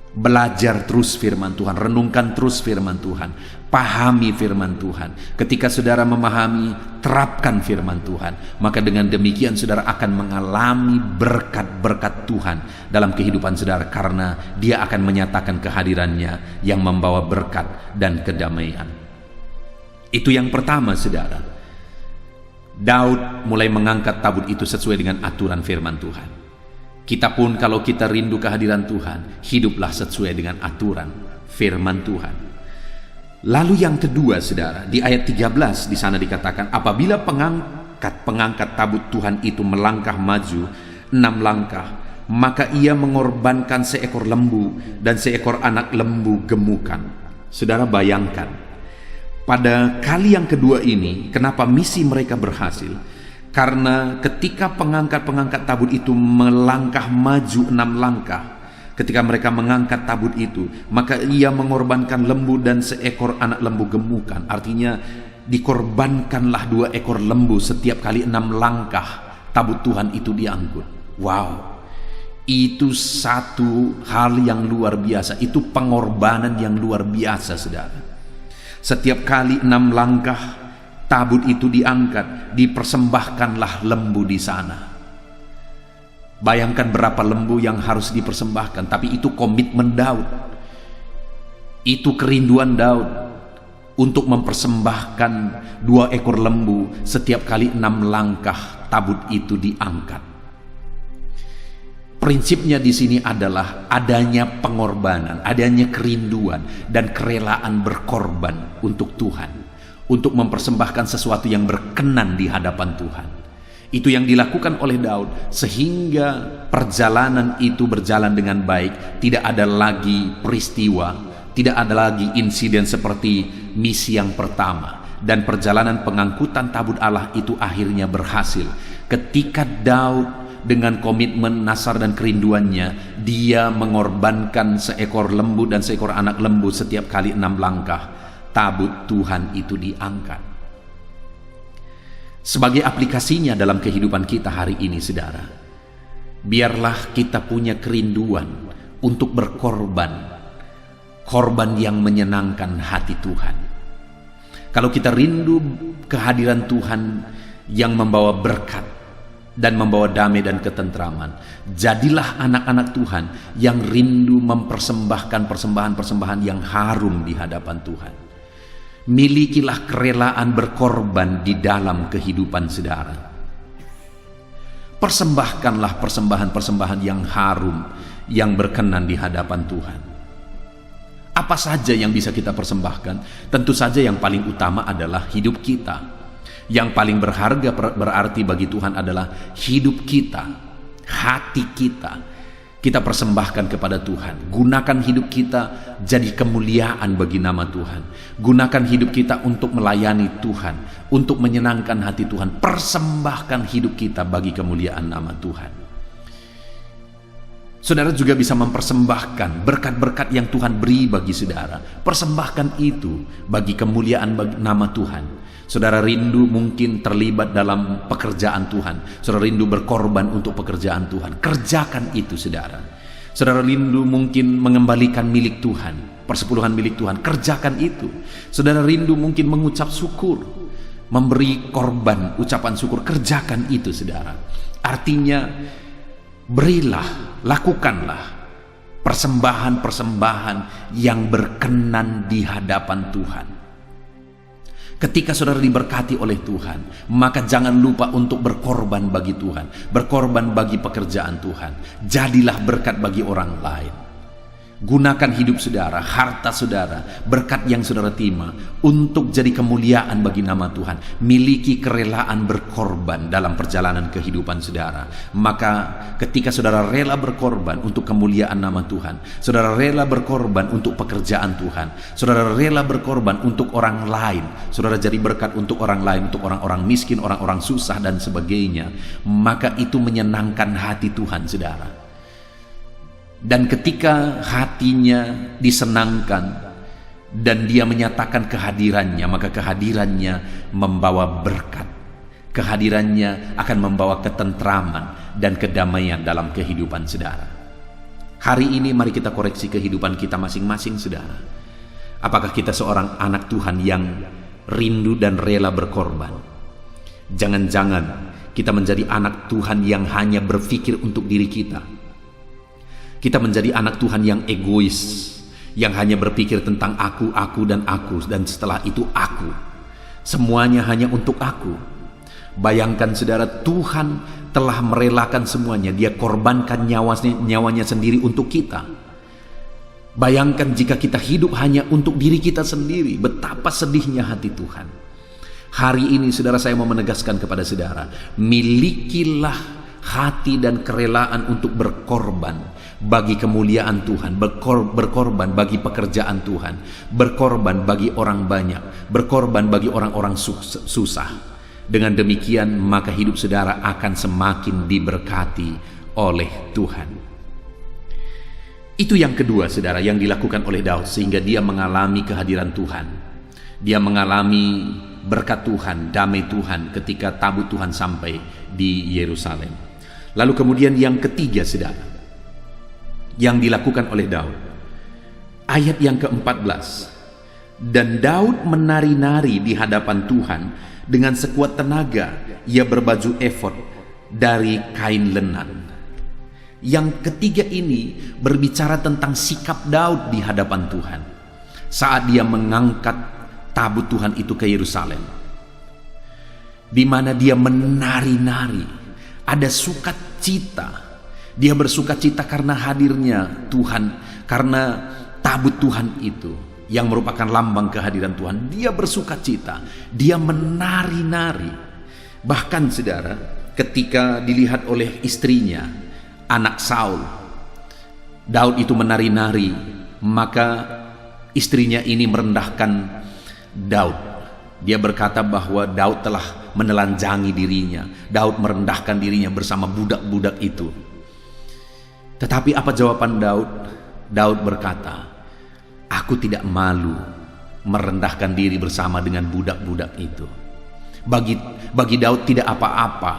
belajar terus firman Tuhan, renungkan terus firman Tuhan, pahami firman Tuhan. Ketika saudara memahami, terapkan firman Tuhan, maka dengan demikian saudara akan mengalami berkat-berkat Tuhan dalam kehidupan saudara, karena Dia akan menyatakan kehadirannya yang membawa berkat dan kedamaian. Itu yang pertama, saudara. Daud mulai mengangkat tabut itu sesuai dengan aturan firman Tuhan. Kita pun kalau kita rindu kehadiran Tuhan, hiduplah sesuai dengan aturan firman Tuhan. Lalu yang kedua, saudara, di ayat 13 di sana dikatakan, apabila pengangkat tabut Tuhan itu melangkah maju 6 langkah, maka ia mengorbankan seekor lembu dan seekor anak lembu gemukan. Saudara bayangkan, pada kali yang kedua ini, kenapa misi mereka berhasil? Karena ketika pengangkat tabut itu melangkah maju 6 langkah, ketika mereka mengangkat tabut itu, maka ia mengorbankan lembu dan seekor anak lembu gemukan. Artinya dikorbankanlah 2 ekor lembu setiap kali 6 langkah tabut Tuhan itu diangkut. Wow, itu satu hal yang luar biasa. Itu pengorbanan yang luar biasa, saudara. Setiap kali 6 langkah tabut itu diangkat, dipersembahkanlah lembu di sana. Bayangkan berapa lembu yang harus dipersembahkan, tapi itu komitmen Daud. Itu kerinduan Daud untuk mempersembahkan 2 ekor lembu setiap kali 6 langkah tabut itu diangkat. Prinsipnya di sini adalah adanya pengorbanan, adanya kerinduan dan kerelaan berkorban untuk Tuhan, untuk mempersembahkan sesuatu yang berkenan di hadapan Tuhan. Itu yang dilakukan oleh Daud, sehingga perjalanan itu berjalan dengan baik. Tidak ada lagi peristiwa, tidak ada lagi insiden seperti misi yang pertama. Dan perjalanan pengangkutan tabut Allah itu akhirnya berhasil ketika Daud dengan komitmen, nasar dan kerinduannya, dia mengorbankan seekor lembu dan seekor anak lembu setiap kali 6 langkah. tabut Tuhan itu diangkat. Sebagai aplikasinya dalam kehidupan kita hari ini, saudara, biarlah kita punya kerinduan untuk berkorban, korban yang menyenangkan hati Tuhan. Kalau kita rindu kehadiran Tuhan yang membawa berkat dan membawa damai dan ketentraman, jadilah anak-anak Tuhan yang rindu mempersembahkan persembahan-persembahan yang harum di hadapan Tuhan. Milikilah kerelaan berkorban di dalam kehidupan saudara. Persembahkanlah persembahan-persembahan yang harum, yang berkenan di hadapan Tuhan. Apa saja yang bisa kita persembahkan? Tentu saja yang paling utama adalah hidup kita. Yang paling berharga berarti bagi Tuhan adalah hidup kita, hati kita. Kita persembahkan kepada Tuhan. Gunakan hidup kita jadi kemuliaan bagi nama Tuhan. Gunakan hidup kita untuk melayani Tuhan, untuk menyenangkan hati Tuhan. Persembahkan hidup kita bagi kemuliaan nama Tuhan. Saudara juga bisa mempersembahkan berkat-berkat yang Tuhan beri bagi saudara. Persembahkan itu bagi kemuliaan bagi nama Tuhan. Saudara rindu mungkin terlibat dalam pekerjaan Tuhan. Saudara rindu berkorban untuk pekerjaan Tuhan. Kerjakan itu, saudara. Saudara rindu mungkin mengembalikan milik Tuhan, persepuluhan milik Tuhan. Kerjakan itu. Saudara rindu mungkin mengucap syukur, memberi korban ucapan syukur. Kerjakan itu, saudara. Artinya, berilah, lakukanlah persembahan-persembahan yang berkenan di hadapan Tuhan. Ketika saudara diberkati oleh Tuhan, maka jangan lupa untuk berkorban bagi Tuhan, berkorban bagi pekerjaan Tuhan. Jadilah berkat bagi orang lain. Gunakan hidup saudara, harta saudara, berkat yang saudara terima untuk jadi kemuliaan bagi nama Tuhan. Miliki kerelaan berkorban dalam perjalanan kehidupan saudara. Maka ketika saudara rela berkorban untuk kemuliaan nama Tuhan, saudara rela berkorban untuk pekerjaan Tuhan, saudara rela berkorban untuk orang lain, saudara jadi berkat untuk orang lain, untuk orang-orang miskin, orang-orang susah dan sebagainya, maka itu menyenangkan hati Tuhan, saudara. Dan ketika hatinya disenangkan dan dia menyatakan kehadirannya, maka kehadirannya membawa berkat. Kehadirannya akan membawa ketentraman dan kedamaian dalam kehidupan saudara. Hari ini mari kita koreksi kehidupan kita masing-masing, saudara. Apakah kita seorang anak Tuhan yang rindu dan rela berkorban? Jangan-jangan kita menjadi anak Tuhan yang hanya berpikir untuk diri kita. Kita menjadi anak Tuhan yang egois, yang hanya berpikir tentang aku, dan setelah itu aku. Semuanya hanya untuk aku. Bayangkan saudara, Tuhan telah merelakan semuanya. Dia korbankan nyawanya sendiri untuk kita. Bayangkan jika kita hidup hanya untuk diri kita sendiri, betapa sedihnya hati Tuhan. Hari ini saudara, saya mau menegaskan kepada saudara, milikilah hati dan kerelaan untuk berkorban bagi kemuliaan Tuhan, berkorban bagi pekerjaan Tuhan, berkorban bagi orang banyak, berkorban bagi orang-orang susah. Dengan demikian maka hidup saudara akan semakin diberkati oleh Tuhan. Itu yang kedua, saudara, yang dilakukan oleh Daud sehingga dia mengalami kehadiran Tuhan. Dia mengalami berkat Tuhan, damai Tuhan ketika tabut Tuhan sampai di Yerusalem. Lalu kemudian yang ketiga, saudara, yang dilakukan oleh Daud. Ayat yang ke-14. Dan Daud menari-nari di hadapan Tuhan dengan sekuat tenaga. Ia berbaju efod dari kain lenan. Yang ketiga ini berbicara tentang sikap Daud di hadapan Tuhan saat dia mengangkat tabut Tuhan itu ke Yerusalem, di mana dia menari-nari. Ada sukacita. Dia bersukacita karena hadirnya Tuhan, karena tabut Tuhan itu yang merupakan lambang kehadiran Tuhan. Dia bersukacita, dia menari-nari. Bahkan saudara, ketika dilihat oleh istrinya, anak Saul, Daud itu menari-nari, maka istrinya ini merendahkan Daud. Dia berkata bahwa Daud telah menelanjangi dirinya. Daud merendahkan dirinya bersama budak-budak itu. Tetapi apa jawaban Daud? Daud berkata, aku tidak malu merendahkan diri bersama dengan budak-budak itu. Bagi Daud tidak apa-apa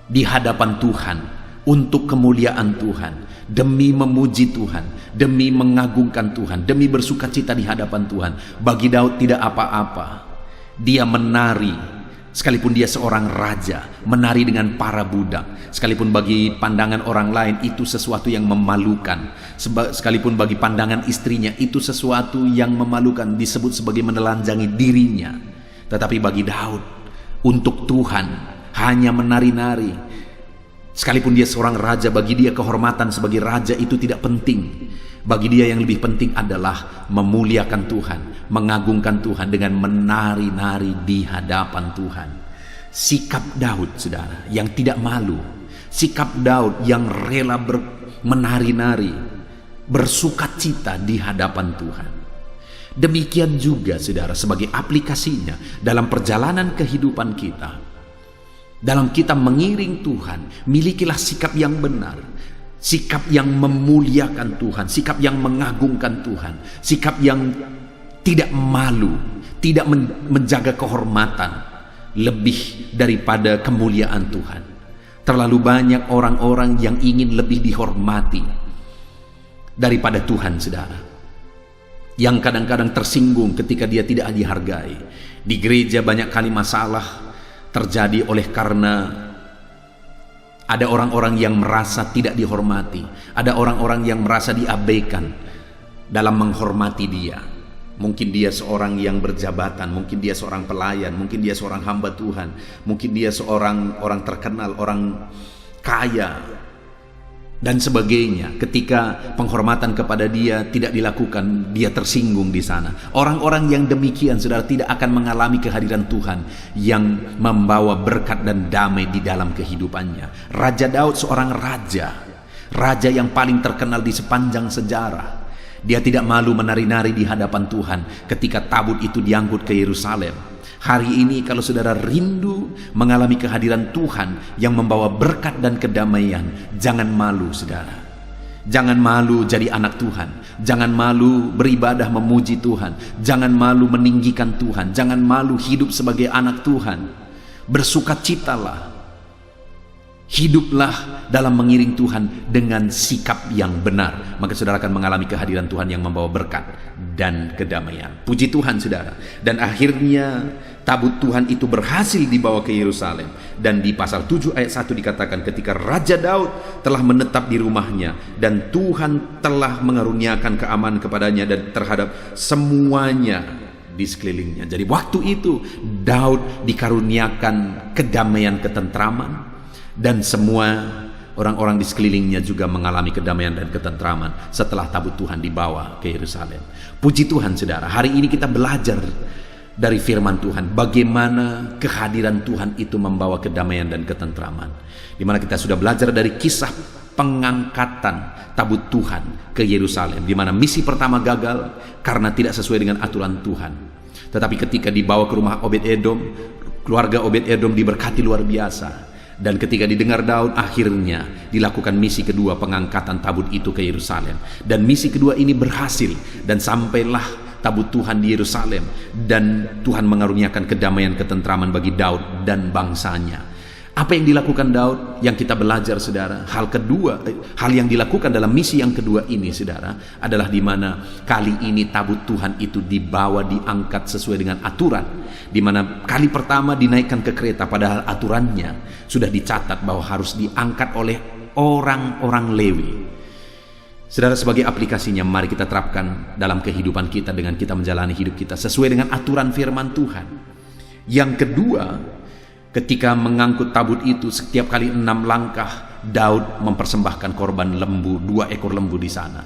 di hadapan Tuhan, untuk kemuliaan Tuhan, demi memuji Tuhan, demi mengagungkan Tuhan, demi bersukacita di hadapan Tuhan. Bagi Daud tidak apa-apa. Dia menari, sekalipun dia seorang raja, menari dengan para budak. Sekalipun bagi pandangan orang lain itu sesuatu yang memalukan, sekalipun bagi pandangan istrinya itu sesuatu yang memalukan, disebut sebagai menelanjangi dirinya. Tetapi bagi Daud, untuk Tuhan hanya menari-nari. Sekalipun dia seorang raja, bagi dia kehormatan sebagai raja itu tidak penting. Bagi dia yang lebih penting adalah memuliakan Tuhan, mengagungkan Tuhan dengan menari-nari di hadapan Tuhan. Sikap Daud, saudara, yang tidak malu. Sikap Daud yang rela menari-nari, bersukacita di hadapan Tuhan. Demikian juga, saudara, sebagai aplikasinya dalam perjalanan kehidupan kita. Dalam kita mengiring Tuhan, milikilah sikap yang benar, sikap yang memuliakan Tuhan, sikap yang mengagungkan Tuhan, sikap yang tidak malu, tidak menjaga kehormatan lebih daripada kemuliaan Tuhan. Terlalu banyak orang-orang yang ingin lebih dihormati daripada Tuhan, saudara, yang kadang-kadang tersinggung ketika dia tidak dihargai. Di gereja banyak kali masalah terjadi oleh karena ada orang-orang yang merasa tidak dihormati, ada orang-orang yang merasa diabaikan dalam menghormati dia. Mungkin dia seorang yang berjabatan, mungkin dia seorang pelayan, mungkin dia seorang hamba Tuhan, mungkin dia seorang orang terkenal, orang kaya, dan sebagainya. Ketika penghormatan kepada dia tidak dilakukan, dia tersinggung di sana. Orang-orang yang demikian, saudara, tidak akan mengalami kehadiran Tuhan yang membawa berkat dan damai di dalam kehidupannya. Raja Daud seorang raja yang paling terkenal di sepanjang sejarah. Dia tidak malu menari-nari di hadapan Tuhan ketika tabut itu diangkut ke Yerusalem. Hari ini kalau saudara rindu mengalami kehadiran Tuhan yang membawa berkat dan kedamaian, jangan malu, saudara. Jangan malu jadi anak Tuhan. Jangan malu beribadah memuji Tuhan. Jangan malu meninggikan Tuhan. Jangan malu hidup sebagai anak Tuhan. Bersukacitalah. Hiduplah dalam mengiring Tuhan dengan sikap yang benar. Maka saudara akan mengalami kehadiran Tuhan yang membawa berkat dan kedamaian. Puji Tuhan, saudara. Dan akhirnya tabut Tuhan itu berhasil dibawa ke Yerusalem. Dan di pasal 7 ayat 1 dikatakan, ketika Raja Daud telah menetap di rumahnya dan Tuhan telah mengaruniakan keamanan kepadanya dan terhadap semuanya di sekelilingnya. Jadi waktu itu Daud dikaruniakan kedamaian, ketentraman, dan semua orang-orang di sekelilingnya juga mengalami kedamaian dan ketentraman setelah tabut Tuhan dibawa ke Yerusalem. Puji Tuhan, saudara. Hari ini kita belajar dari firman Tuhan bagaimana kehadiran Tuhan itu membawa kedamaian dan ketentraman. Di mana kita sudah belajar dari kisah pengangkatan tabut Tuhan ke Yerusalem, di mana misi pertama gagal karena tidak sesuai dengan aturan Tuhan. Tetapi ketika dibawa ke rumah Obed-Edom, keluarga Obed-Edom diberkati luar biasa. Dan ketika didengar Daud, akhirnya dilakukan misi kedua, pengangkatan tabut itu ke Yerusalem. Dan misi kedua ini berhasil, dan sampailah tabut Tuhan di Yerusalem, dan Tuhan mengaruniakan kedamaian, ketentraman bagi Daud dan bangsanya. Apa yang dilakukan Daud? Yang kita belajar, saudara, hal yang dilakukan dalam misi yang kedua ini, saudara, adalah di mana kali ini tabut Tuhan itu dibawa, diangkat sesuai dengan aturan. Di mana kali pertama dinaikkan ke kereta, padahal aturannya sudah dicatat bahwa harus diangkat oleh orang-orang Lewi. Saudara, sebagai aplikasinya, mari kita terapkan dalam kehidupan kita dengan kita menjalani hidup kita sesuai dengan aturan firman Tuhan. Yang kedua, ketika mengangkut tabut itu, setiap kali 6 langkah Daud mempersembahkan korban lembu, 2 ekor lembu di sana.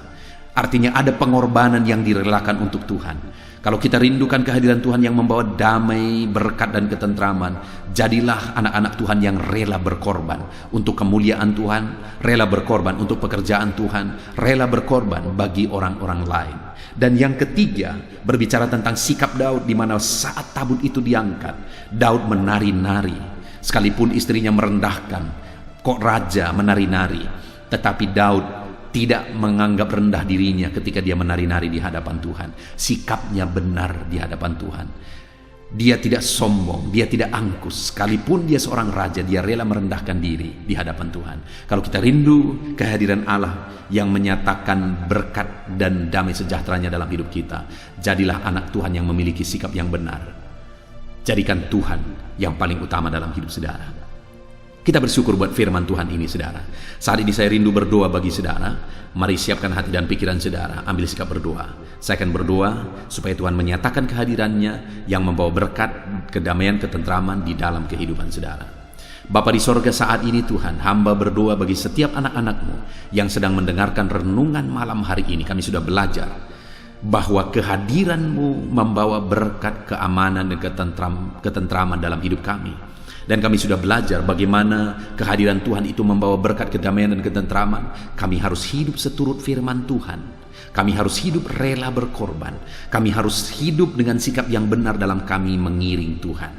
Artinya ada pengorbanan yang direlakan untuk Tuhan. Kalau kita rindukan kehadiran Tuhan yang membawa damai, berkat dan ketentraman, jadilah anak-anak Tuhan yang rela berkorban untuk kemuliaan Tuhan, rela berkorban untuk pekerjaan Tuhan, rela berkorban bagi orang-orang lain. Dan yang ketiga, berbicara tentang sikap Daud, di mana saat tabut itu diangkat, Daud menari-nari. Sekalipun istrinya merendahkan, kok raja menari-nari, tetapi Daud tidak menganggap rendah dirinya ketika dia menari-nari di hadapan Tuhan. Sikapnya benar di hadapan Tuhan. Dia tidak sombong, dia tidak angkus. Sekalipun dia seorang raja, dia rela merendahkan diri di hadapan Tuhan. Kalau kita rindu kehadiran Allah yang menyatakan berkat dan damai sejahteranya dalam hidup kita, jadilah anak Tuhan yang memiliki sikap yang benar. Jadikan Tuhan yang paling utama dalam hidup saudara. Kita bersyukur buat firman Tuhan ini, saudara. Saat ini saya rindu berdoa bagi saudara. Mari siapkan hati dan pikiran saudara, ambil sikap berdoa. Saya akan berdoa supaya Tuhan menyatakan kehadirannya yang membawa berkat, kedamaian, ketentraman di dalam kehidupan saudara. Bapa di sorga, saat ini Tuhan, hamba berdoa bagi setiap anak-anak-Mu yang sedang mendengarkan renungan malam hari ini. Kami sudah belajar bahwa kehadiran-Mu membawa berkat, keamanan, dan ketentraman dalam hidup kami. Dan kami sudah belajar bagaimana kehadiran Tuhan itu membawa berkat, kedamaian, dan ketentraman. Kami harus hidup seturut firman Tuhan. Kami harus hidup rela berkorban. Kami harus hidup dengan sikap yang benar dalam kami mengiring Tuhan.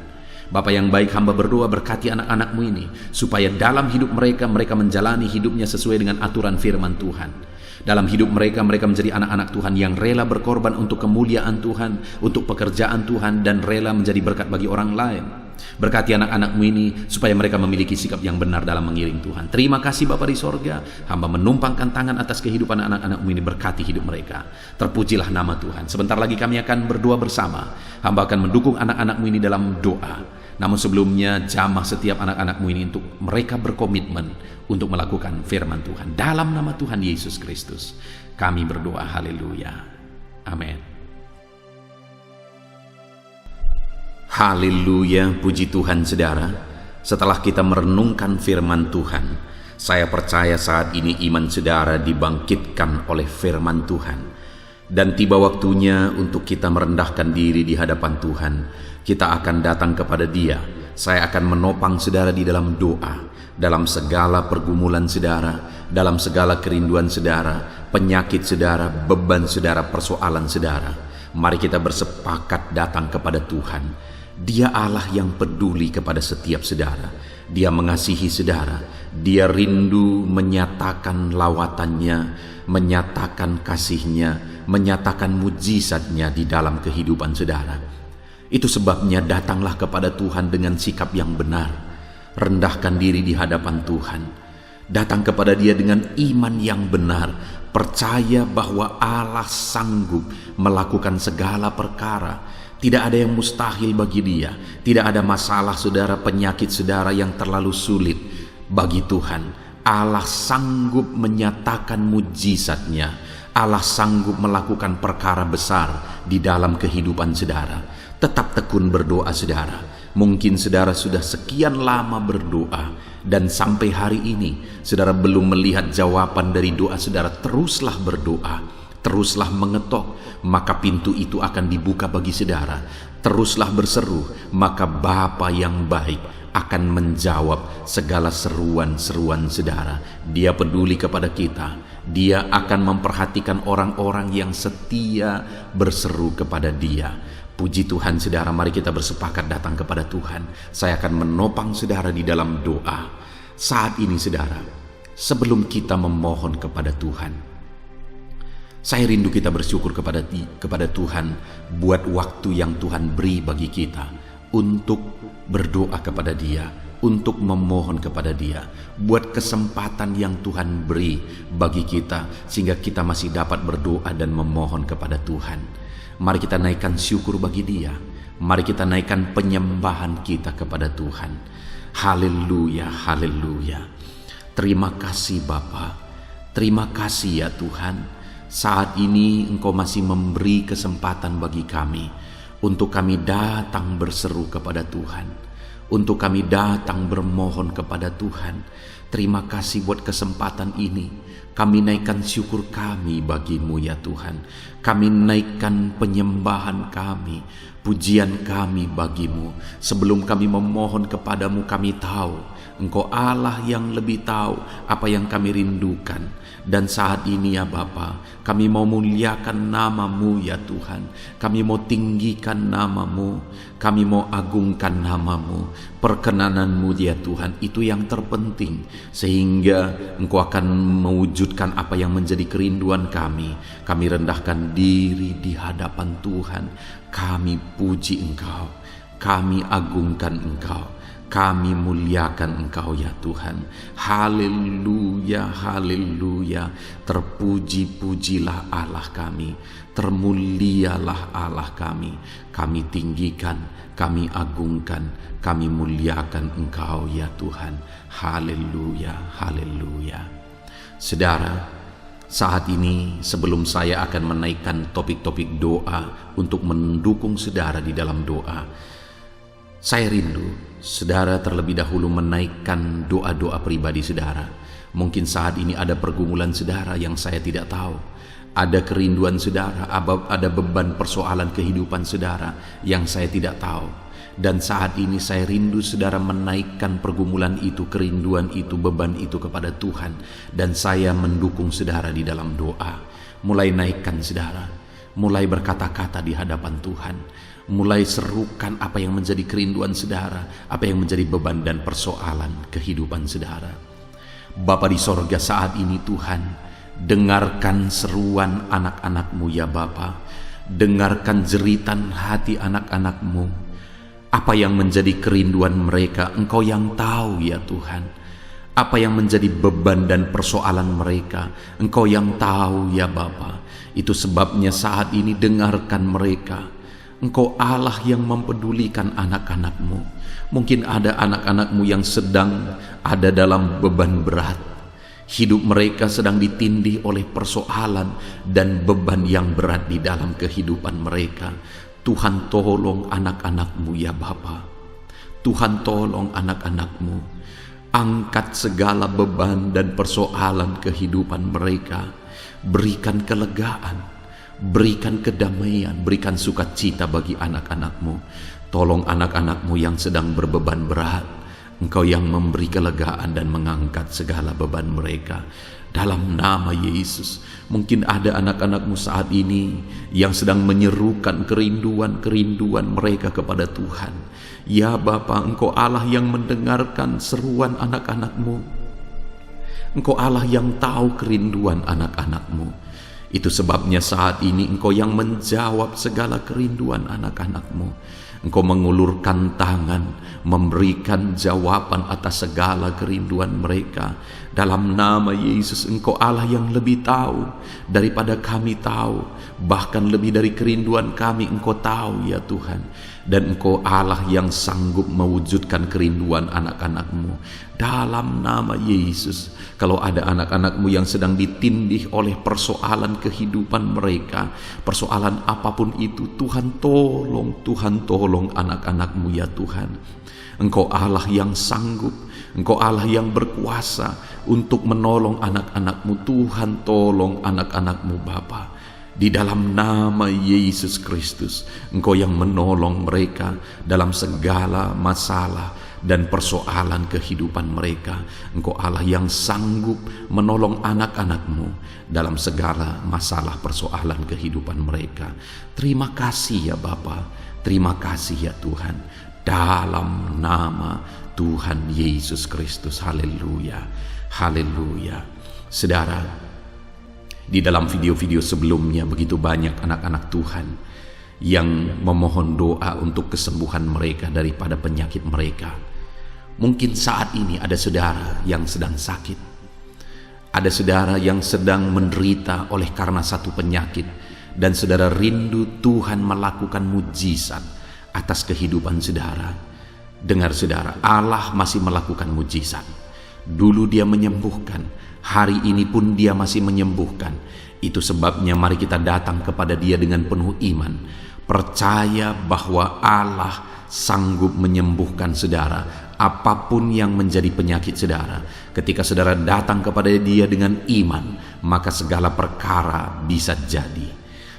Bapa yang baik, hamba berdoa berkati anak-anak-Mu ini, supaya dalam hidup mereka menjalani hidupnya sesuai dengan aturan firman Tuhan. Dalam hidup mereka menjadi anak-anak Tuhan yang rela berkorban untuk kemuliaan Tuhan, untuk pekerjaan Tuhan, dan rela menjadi berkat bagi orang lain. Berkati anak-anak-Mu ini supaya mereka memiliki sikap yang benar dalam mengiring Tuhan. Terima kasih Bapa di sorga. Hamba menumpangkan tangan atas kehidupan anak-anak-Mu ini, berkati hidup mereka. Terpujilah nama Tuhan. Sebentar lagi kami akan berdoa bersama. Hamba akan mendukung anak-anak-Mu ini dalam doa. Namun sebelumnya, jamah setiap anak-anak-Mu ini untuk mereka berkomitmen untuk melakukan firman Tuhan. Dalam nama Tuhan Yesus Kristus kami berdoa, haleluya, amin. Haleluya, puji Tuhan saudara. Setelah kita merenungkan firman Tuhan, saya percaya saat ini iman saudara dibangkitkan oleh firman Tuhan. Dan tiba waktunya untuk kita merendahkan diri di hadapan Tuhan. Kita akan datang kepada Dia. Saya akan menopang saudara di dalam doa, dalam segala pergumulan saudara, dalam segala kerinduan saudara, penyakit saudara, beban saudara, persoalan saudara. Mari kita bersepakat datang kepada Tuhan. Dia Allah yang peduli kepada setiap saudara. Dia mengasihi saudara. Dia rindu menyatakan lawatannya, menyatakan kasihnya, menyatakan mujizatnya di dalam kehidupan saudara. Itu sebabnya datanglah kepada Tuhan dengan sikap yang benar. Rendahkan diri di hadapan Tuhan. Datang kepada Dia dengan iman yang benar. Percaya bahwa Allah sanggup melakukan segala perkara. Tidak ada yang mustahil bagi Dia. Tidak ada masalah saudara, penyakit saudara yang terlalu sulit bagi Tuhan. Allah sanggup menyatakan mujizatnya. Allah sanggup melakukan perkara besar di dalam kehidupan saudara. Tetap tekun berdoa saudara. Mungkin saudara sudah sekian lama berdoa dan sampai hari ini saudara belum melihat jawaban dari doa saudara. Teruslah berdoa. Teruslah mengetok, maka pintu itu akan dibuka bagi saudara. Teruslah berseru, maka Bapa yang baik akan menjawab segala seruan-seruan saudara. Dia peduli kepada kita. Dia akan memperhatikan orang-orang yang setia berseru kepada Dia. Puji Tuhan saudara, mari kita bersepakat datang kepada Tuhan. Saya akan menopang saudara di dalam doa. Saat ini saudara, sebelum kita memohon kepada Tuhan, saya rindu kita bersyukur kepada Tuhan buat waktu yang Tuhan beri bagi kita untuk berdoa kepada Dia, untuk memohon kepada Dia, buat kesempatan yang Tuhan beri bagi kita sehingga kita masih dapat berdoa dan memohon kepada Tuhan. Mari kita naikkan syukur bagi Dia. Mari kita naikkan penyembahan kita kepada Tuhan. Haleluya, haleluya. Terima kasih Bapa. Terima kasih ya Tuhan. Saat ini Engkau masih memberi kesempatan bagi kami untuk kami datang berseru kepada Tuhan, untuk kami datang bermohon kepada Tuhan. Terima kasih buat kesempatan ini. Kami naikkan syukur kami bagi-Mu ya Tuhan. Kami naikkan penyembahan kami, pujian kami bagi-Mu. Sebelum kami memohon kepadamu, kami tahu Engkau Allah yang lebih tahu apa yang kami rindukan. Dan saat ini ya Bapa, kami mau muliakan nama-Mu ya Tuhan. Kami mau tinggikan nama-Mu, kami mau agungkan nama-Mu. Perkenanan-Mu ya Tuhan, itu yang terpenting, sehingga Engkau akan mewujudkan apa yang menjadi kerinduan kami. Kami rendahkan diri di hadapan Tuhan, kami puji Engkau, kami agungkan Engkau, kami muliakan Engkau ya Tuhan. Haleluya, haleluya. Terpuji-pujilah Allah kami, termulialah Allah kami. Kami tinggikan, kami agungkan, kami muliakan Engkau ya Tuhan. Haleluya, haleluya. Saudara, saat ini sebelum saya akan menaikkan topik-topik doa untuk mendukung saudara di dalam doa, saya rindu saudara terlebih dahulu menaikkan doa-doa pribadi saudara. Mungkin saat ini ada pergumulan saudara yang saya tidak tahu. Ada kerinduan saudara, ada beban persoalan kehidupan saudara yang saya tidak tahu. Dan saat ini saya rindu saudara menaikkan pergumulan itu, kerinduan itu, beban itu kepada Tuhan. Dan saya mendukung saudara di dalam doa. Mulai naikkan saudara, mulai berkata-kata di hadapan Tuhan. Mulai serukan apa yang menjadi kerinduan saudara, apa yang menjadi beban dan persoalan kehidupan saudara. Bapa di sorga, saat ini Tuhan, dengarkan seruan anak-anak-Mu ya Bapa. Dengarkan jeritan hati anak-anak-Mu. Apa yang menjadi kerinduan mereka, Engkau yang tahu ya Tuhan. Apa yang menjadi beban dan persoalan mereka, Engkau yang tahu ya Bapa. Itu sebabnya saat ini dengarkan mereka. Engkau Allah yang mempedulikan anak-anak-Mu. Mungkin ada anak-anak-Mu yang sedang ada dalam beban berat. Hidup mereka sedang ditindih oleh persoalan dan beban yang berat di dalam kehidupan mereka. Tuhan tolong anak-anak-Mu ya Bapa. Tuhan tolong anak-anak-Mu. Angkat segala beban dan persoalan kehidupan mereka. Berikan kelegaan, berikan kedamaian, berikan sukacita bagi anak-anak-Mu. Tolong anak-anak-Mu yang sedang berbeban berat. Engkau yang memberi kelegaan dan mengangkat segala beban mereka. Dalam nama Yesus. Mungkin ada anak-anak-Mu saat ini yang sedang menyerukan kerinduan-kerinduan mereka kepada Tuhan. Ya Bapa, Engkau Allah yang mendengarkan seruan anak-anak-Mu. Engkau Allah yang tahu kerinduan anak-anak-Mu. Itu sebabnya saat ini Engkau yang menjawab segala kerinduan anak-anak-Mu. Engkau mengulurkan tangan, memberikan jawaban atas segala kerinduan mereka. Dalam nama Yesus, Engkau Allah yang lebih tahu daripada kami tahu. Bahkan lebih dari kerinduan kami, Engkau tahu ya Tuhan. Dan Engkau Allah yang sanggup mewujudkan kerinduan anak-anak-Mu. Dalam nama Yesus, kalau ada anak-anak-Mu yang sedang ditindih oleh persoalan kehidupan mereka, persoalan apapun itu, Tuhan tolong anak-anak-Mu ya Tuhan. Engkau Allah yang sanggup, Engkau Allah yang berkuasa untuk menolong anak-anak-Mu. Tuhan tolong anak-anak-Mu Bapa. Di dalam nama Yesus Kristus, Engkau yang menolong mereka dalam segala masalah dan persoalan kehidupan mereka. Engkau Allah yang sanggup menolong anak-anak-Mu dalam segala masalah persoalan kehidupan mereka. Terima kasih ya Bapa, terima kasih ya Tuhan. Dalam nama Tuhan Yesus Kristus, haleluya, haleluya. Saudara, di dalam video-video sebelumnya begitu banyak anak-anak Tuhan yang memohon doa untuk kesembuhan mereka daripada penyakit mereka. Mungkin saat ini ada saudara yang sedang sakit. Ada saudara yang sedang menderita oleh karena satu penyakit. Dan saudara rindu Tuhan melakukan mujizat atas kehidupan saudara. Dengar saudara, Allah masih melakukan mujizat. Dulu Dia menyembuhkan, hari ini pun Dia masih menyembuhkan. Itu sebabnya mari kita datang kepada Dia dengan penuh iman, percaya bahwa Allah sanggup menyembuhkan saudara apapun yang menjadi penyakit saudara. Ketika saudara datang kepada Dia dengan iman, maka segala perkara bisa jadi.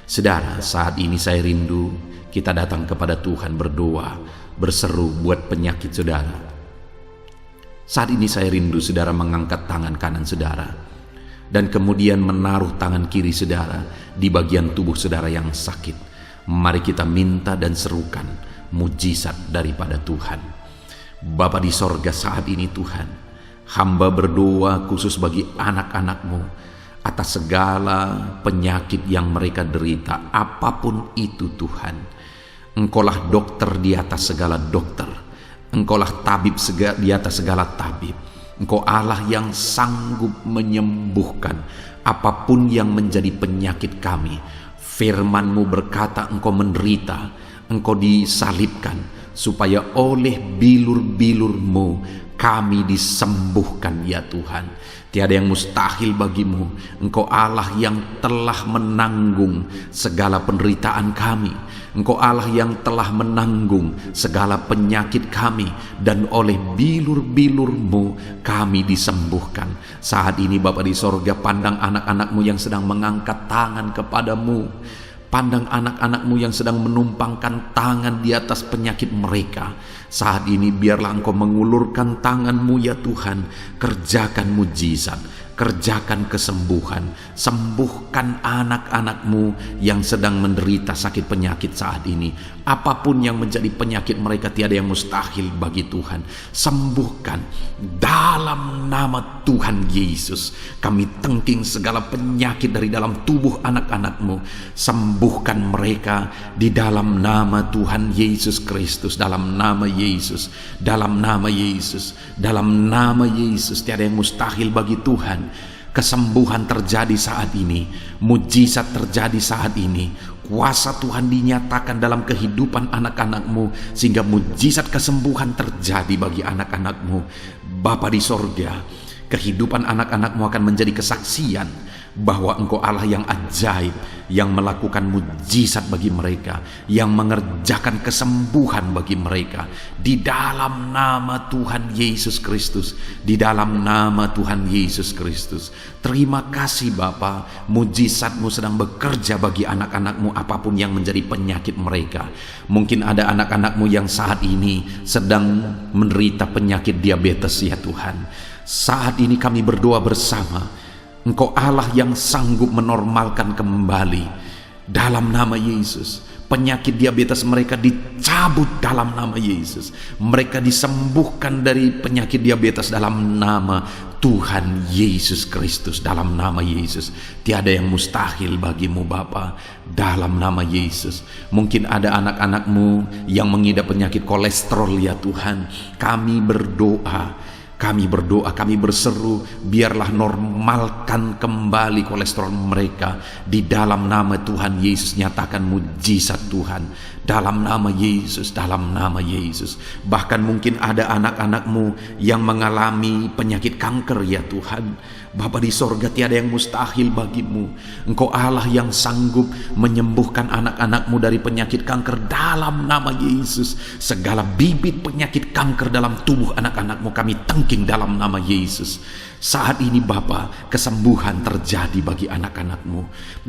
Saudara, saat ini saya rindu kita datang kepada Tuhan berdoa, berseru buat penyakit saudara. Saat ini saya rindu saudara mengangkat tangan kanan saudara dan kemudian menaruh tangan kiri saudara di bagian tubuh saudara yang sakit. Mari kita minta dan serukan mujizat daripada Tuhan. Bapa di sorga, saat ini Tuhan, hamba berdoa khusus bagi anak-anak-Mu atas segala penyakit yang mereka derita, apapun itu Tuhan. Engkaulah dokter di atas segala dokter, Engkaulah tabib di atas segala tabib. Engkau Allah yang sanggup menyembuhkan apapun yang menjadi penyakit kami. Firman-Mu berkata Engkau menderita, Engkau disalibkan, supaya oleh bilur-bilur-Mu kami disembuhkan ya Tuhan. Tiada yang mustahil bagi-Mu. Engkau Allah yang telah menanggung segala penderitaan kami. Engkau Allah yang telah menanggung segala penyakit kami, dan oleh bilur-bilur-Mu kami disembuhkan. Saat ini Bapa di sorga, pandang anak-anak-Mu yang sedang mengangkat tangan kepada-Mu. Pandang anak-anak-Mu yang sedang menumpangkan tangan di atas penyakit mereka. Saat ini biarlah Engkau mengulurkan tangan-Mu ya Tuhan. Kerjakan mujizat, kerjakan kesembuhan. Sembuhkan anak-anak-Mu yang sedang menderita sakit penyakit saat ini. Apapun yang menjadi penyakit mereka, tiada yang mustahil bagi Tuhan. Sembuhkan dalam nama Tuhan Yesus. Kami tengking segala penyakit dari dalam tubuh anak-anak-Mu. Sembuhkan mereka di dalam nama Tuhan Yesus Kristus. Dalam nama Yesus, dalam nama Yesus, dalam nama Yesus. Tiada yang mustahil bagi Tuhan. Kesembuhan terjadi saat ini, mujizat terjadi saat ini. Kuasa Tuhan dinyatakan dalam kehidupan anak-anak-Mu, sehingga mujizat kesembuhan terjadi bagi anak-anak-Mu. Bapa di sorga, kehidupan anak-anak-Mu akan menjadi kesaksian bahwa Engkau Allah yang ajaib, yang melakukan mujizat bagi mereka, yang mengerjakan kesembuhan bagi mereka. Di dalam nama Tuhan Yesus Kristus, di dalam nama Tuhan Yesus Kristus. Terima kasih Bapa, mujizat-Mu sedang bekerja bagi anak-anak-Mu apapun yang menjadi penyakit mereka. Mungkin ada anak-anak-Mu yang saat ini sedang menderita penyakit diabetes ya Tuhan. Saat ini kami berdoa bersama, Engkau Allah yang sanggup menormalkan kembali dalam nama Yesus. Penyakit diabetes mereka dicabut dalam nama Yesus. Mereka disembuhkan dari penyakit diabetes dalam nama Tuhan Yesus Kristus. Dalam nama Yesus. Tiada yang mustahil bagi-Mu Bapa. Dalam nama Yesus. Mungkin ada anak-anak-Mu yang mengidap penyakit kolesterol ya Tuhan. Kami berdoa, kami berseru, biarlah normalkan kembali kolesterol mereka. Di dalam nama Tuhan Yesus, nyatakan mujizat Tuhan. Dalam nama Yesus, dalam nama Yesus. Bahkan mungkin ada anak-anak-Mu yang mengalami penyakit kanker ya Tuhan. Bapa di sorga, tiada yang mustahil bagi-Mu. Engkau Allah yang sanggup menyembuhkan anak-anak-Mu dari penyakit kanker dalam nama Yesus. Segala bibit penyakit kanker dalam tubuh anak-anak-Mu kami tengking dalam nama Yesus. Saat ini Bapa, kesembuhan terjadi bagi anak-anak-Mu.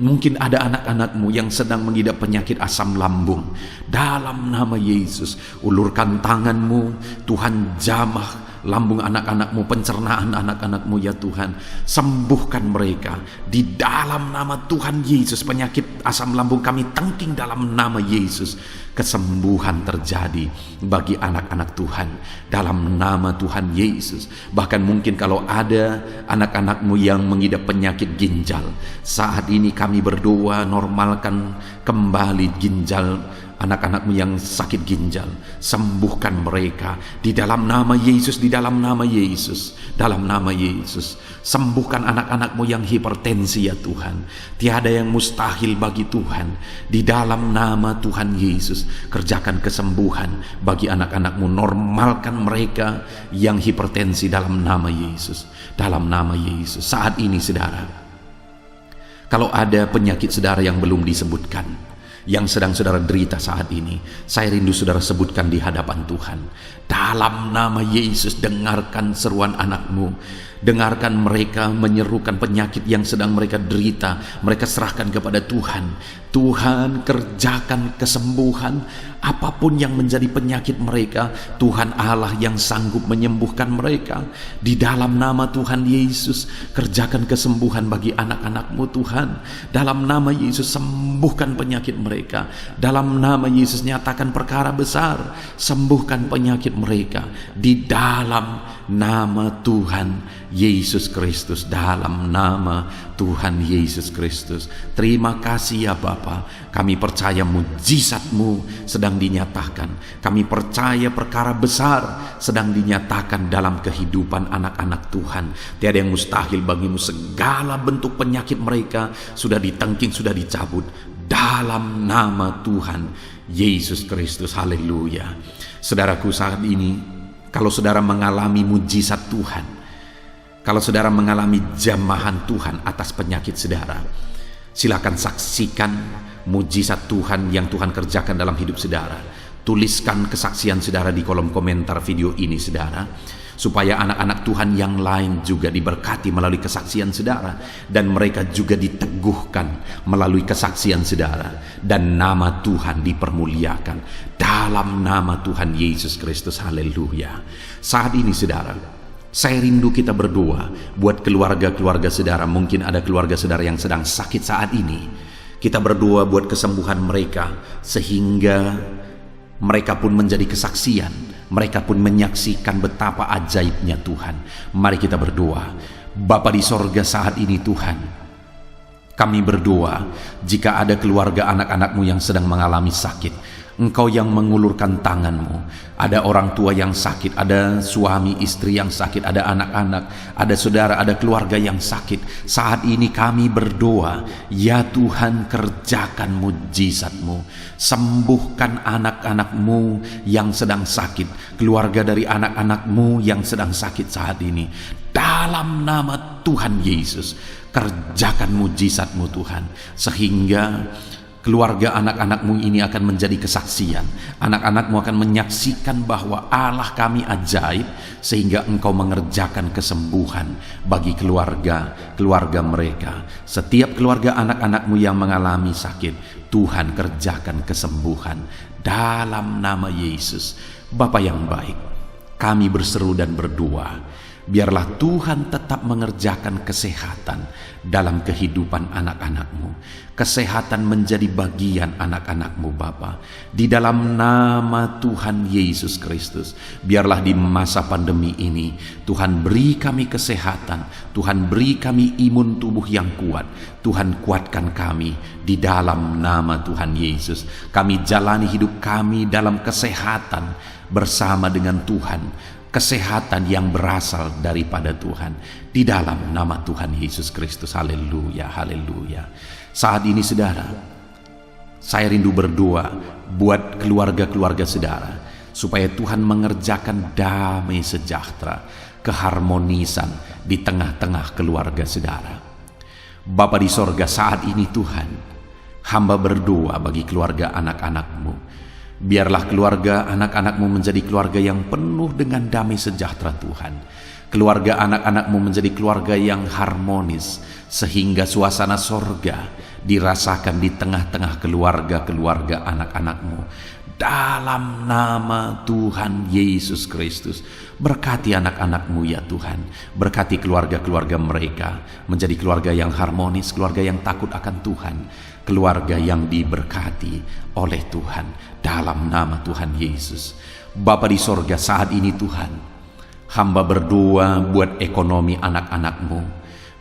Mungkin ada anak-anak-Mu yang sedang mengidap penyakit asam lambung. Dalam nama Yesus, ulurkan tangan-Mu, Tuhan jamah lambung anak-anak-Mu, pencernaan anak-anak-Mu ya Tuhan. Sembuhkan mereka di dalam nama Tuhan Yesus. Penyakit asam lambung kami tengking dalam nama Yesus. Kesembuhan terjadi bagi anak-anak Tuhan dalam nama Tuhan Yesus. Bahkan mungkin kalau ada anak-anak-Mu yang mengidap penyakit ginjal, saat ini kami berdoa, normalkan kembali ginjal anak-anak-Mu yang sakit ginjal. Sembuhkan mereka di dalam nama Yesus, di dalam nama Yesus, dalam nama Yesus. Sembuhkan anak-anak-Mu yang hipertensi ya Tuhan. Tiada yang mustahil bagi Tuhan. Di dalam nama Tuhan Yesus, kerjakan kesembuhan bagi anak-anak-Mu. Normalkan mereka yang hipertensi dalam nama Yesus, dalam nama Yesus. Saat ini saudara, kalau ada penyakit saudara yang belum disebutkan, yang sedang saudara derita saat ini, saya rindu saudara sebutkan di hadapan Tuhan. Dalam nama Yesus, dengarkan seruan anak-Mu. Dengarkan mereka menyerukan penyakit yang sedang mereka derita, mereka serahkan kepada Tuhan. Tuhan, kerjakan kesembuhan apapun yang menjadi penyakit mereka. Tuhan Allah yang sanggup menyembuhkan mereka. Di dalam nama Tuhan Yesus, kerjakan kesembuhan bagi anak-anak-Mu Tuhan. Dalam nama Yesus, sembuhkan penyakit mereka. Dalam nama Yesus, nyatakan perkara besar, sembuhkan penyakit mereka. Di dalam nama Tuhan Yesus Kristus, dalam nama Tuhan Yesus Kristus. Terima kasih ya Bapa, kami percaya mujizat-Mu sedang dinyatakan. Kami percaya perkara besar sedang dinyatakan dalam kehidupan anak-anak Tuhan. Tiada yang mustahil bagi-Mu. Segala bentuk penyakit mereka sudah ditengking, sudah dicabut dalam nama Tuhan Yesus Kristus. Haleluya. Saudaraku, saat ini kalau saudara mengalami mujizat Tuhan, kalau saudara mengalami jamahan Tuhan atas penyakit saudara, silakan saksikan mujizat Tuhan yang Tuhan kerjakan dalam hidup saudara. Tuliskan kesaksian saudara di kolom komentar video ini saudara, supaya anak-anak Tuhan yang lain juga diberkati melalui kesaksian saudara, dan mereka juga diteguhkan melalui kesaksian saudara, dan nama Tuhan dipermuliakan dalam nama Tuhan Yesus Kristus. Haleluya. Saat ini saudara, saya rindu kita berdoa buat keluarga-keluarga saudara. Mungkin ada keluarga saudara yang sedang sakit saat ini. Kita berdoa buat kesembuhan mereka, sehingga mereka pun menjadi kesaksian. Mereka pun menyaksikan betapa ajaibnya Tuhan. Mari kita berdoa. Bapa di sorga, saat ini Tuhan, kami berdoa jika ada keluarga anak-anak-Mu yang sedang mengalami sakit, Engkau yang mengulurkan tangan-Mu. Ada orang tua yang sakit, ada suami istri yang sakit, ada anak-anak, ada saudara, ada keluarga yang sakit. Saat ini kami berdoa, ya Tuhan, kerjakan mujizat-Mu. Sembuhkan anak-anak-Mu yang sedang sakit, keluarga dari anak-anak-Mu yang sedang sakit saat ini. Dalam nama Tuhan Yesus, kerjakan mujizat-Mu Tuhan, sehingga keluarga anak-anak-Mu ini akan menjadi kesaksian. Anak-anak-Mu akan menyaksikan bahwa Allah kami ajaib, sehingga Engkau mengerjakan kesembuhan bagi keluarga mereka. Setiap keluarga anak-anak-Mu yang mengalami sakit, Tuhan kerjakan kesembuhan dalam nama Yesus. Bapa yang baik, kami berseru dan berdoa, biarlah Tuhan tetap mengerjakan kesehatan dalam kehidupan anak-anak-Mu. Kesehatan menjadi bagian anak-anak-Mu Bapa. Di dalam nama Tuhan Yesus Kristus, biarlah di masa pandemi ini Tuhan beri kami kesehatan, Tuhan beri kami imun tubuh yang kuat. Tuhan kuatkan kami di dalam nama Tuhan Yesus. Kami jalani hidup kami dalam kesehatan bersama dengan Tuhan. Kesehatan yang berasal daripada Tuhan, di dalam nama Tuhan Yesus Kristus. Haleluya, haleluya. Saat ini saudara, saya rindu berdoa buat keluarga-keluarga saudara, supaya Tuhan mengerjakan damai sejahtera, keharmonisan di tengah-tengah keluarga saudara. Bapa di sorga, saat ini Tuhan, hamba berdoa bagi keluarga anak-anak-Mu. Biarlah keluarga anak-anak-Mu menjadi keluarga yang penuh dengan damai sejahtera Tuhan. Keluarga anak-anak-Mu menjadi keluarga yang harmonis, sehingga suasana sorga dirasakan di tengah-tengah keluarga-keluarga anak-anak-Mu. Dalam nama Tuhan Yesus Kristus, berkati anak-anak-Mu ya Tuhan. Berkati keluarga-keluarga mereka menjadi keluarga yang harmonis, keluarga yang takut akan Tuhan, keluarga yang diberkati oleh Tuhan. Dalam nama Tuhan Yesus. Bapa di sorga, saat ini Tuhan, hamba berdoa buat ekonomi anak-anak-Mu.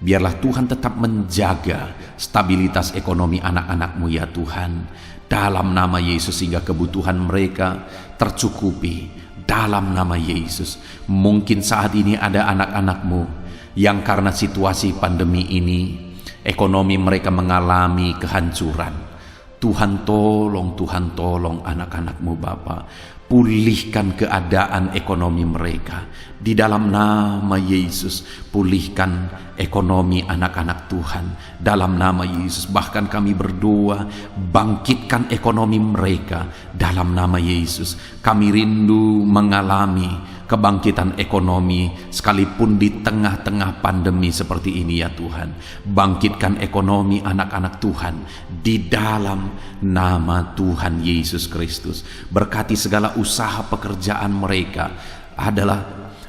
Biarlah Tuhan tetap menjaga stabilitas ekonomi anak-anak-Mu ya Tuhan. Dalam nama Yesus, sehingga kebutuhan mereka tercukupi. Dalam nama Yesus. Mungkin saat ini ada anak-anak-Mu yang karena situasi pandemi ini, ekonomi mereka mengalami kehancuran. Tuhan tolong anak-anak-Mu Bapa. Pulihkan keadaan ekonomi mereka. Di dalam nama Yesus, pulihkan ekonomi anak-anak Tuhan. Dalam nama Yesus, bahkan kami berdoa, bangkitkan ekonomi mereka. Dalam nama Yesus, kami rindu mengalami kebangkitan ekonomi sekalipun di tengah-tengah pandemi seperti ini ya Tuhan. Bangkitkan ekonomi anak-anak Tuhan di dalam nama Tuhan Yesus Kristus. Berkati segala usaha pekerjaan mereka. Adalah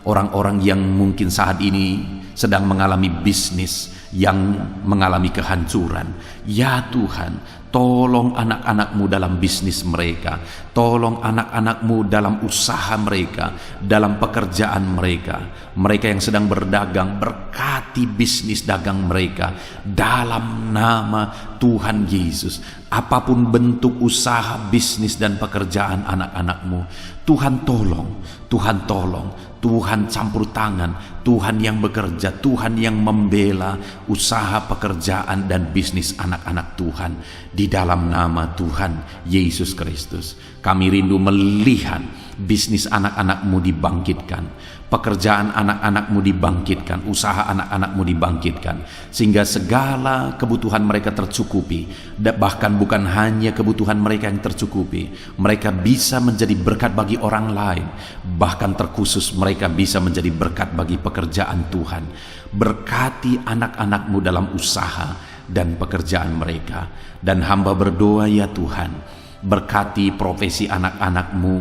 orang-orang yang mungkin saat ini sedang mengalami bisnis yang mengalami kehancuran. Ya Tuhan, tolong anak-anak-Mu dalam bisnis mereka, tolong anak-anak-Mu dalam usaha mereka, dalam pekerjaan mereka. Mereka yang sedang berdagang, berkati bisnis dagang mereka dalam nama Tuhan Yesus. Apapun bentuk usaha, bisnis dan pekerjaan anak-anak-Mu, Tuhan tolong, Tuhan tolong, Tuhan campur tangan, Tuhan yang bekerja, Tuhan yang membela usaha, pekerjaan dan bisnis anak-anak Tuhan di dalam nama Tuhan Yesus Kristus. Kami rindu melihat bisnis anak-anak-Mu dibangkitkan, pekerjaan anak-anak-Mu dibangkitkan, usaha anak-anak-Mu dibangkitkan, sehingga segala kebutuhan mereka tercukupi. Bahkan bukan hanya kebutuhan mereka yang tercukupi, mereka bisa menjadi berkat bagi orang lain. Bahkan terkhusus mereka bisa menjadi berkat bagi pekerjaan Tuhan. Berkati anak-anak-Mu dalam usaha dan pekerjaan mereka. Dan hamba berdoa ya Tuhan, berkati profesi anak-anak-Mu,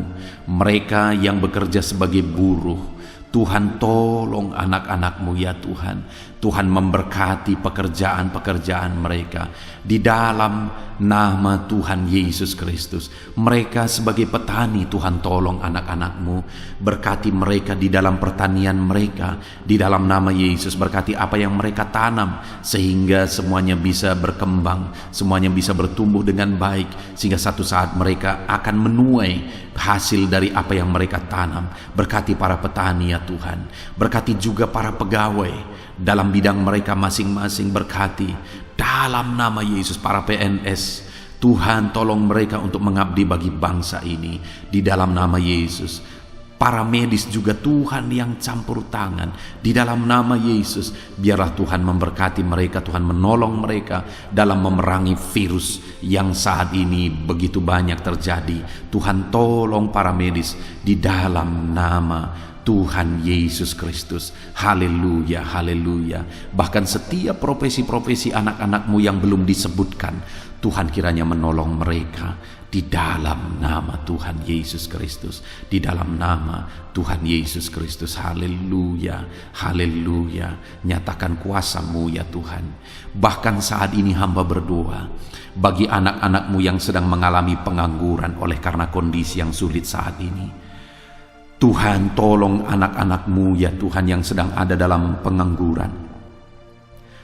mereka yang bekerja sebagai buruh. Tuhan tolong anak-anak-Mu ya Tuhan. Tuhan memberkati pekerjaan-pekerjaan mereka di dalam nama Tuhan Yesus Kristus. Mereka sebagai petani, Tuhan tolong anak-anak-Mu. Berkati mereka di dalam pertanian mereka di dalam nama Yesus. Berkati apa yang mereka tanam sehingga semuanya bisa berkembang, semuanya bisa bertumbuh dengan baik, sehingga satu saat mereka akan menuai hasil dari apa yang mereka tanam. Berkati para petani ya Tuhan. Berkati juga para pegawai dalam bidang mereka masing-masing. Berkati dalam nama Yesus para PNS. Tuhan tolong mereka untuk mengabdi bagi bangsa ini di dalam nama Yesus. Para medis juga Tuhan yang campur tangan di dalam nama Yesus. Biarlah Tuhan memberkati mereka, Tuhan menolong mereka dalam memerangi virus yang saat ini begitu banyak terjadi. Tuhan tolong para medis di dalam nama Tuhan Yesus Kristus. Haleluya, haleluya. Bahkan setiap profesi-profesi anak-anak-Mu yang belum disebutkan, Tuhan kiranya menolong mereka di dalam nama Tuhan Yesus Kristus. Di dalam nama Tuhan Yesus Kristus. Haleluya, haleluya. Nyatakan kuasa-Mu ya Tuhan. Bahkan saat ini hamba berdoa bagi anak-anak-Mu yang sedang mengalami pengangguran oleh karena kondisi yang sulit saat ini. Tuhan tolong anak-anak-Mu ya Tuhan yang sedang ada dalam pengangguran.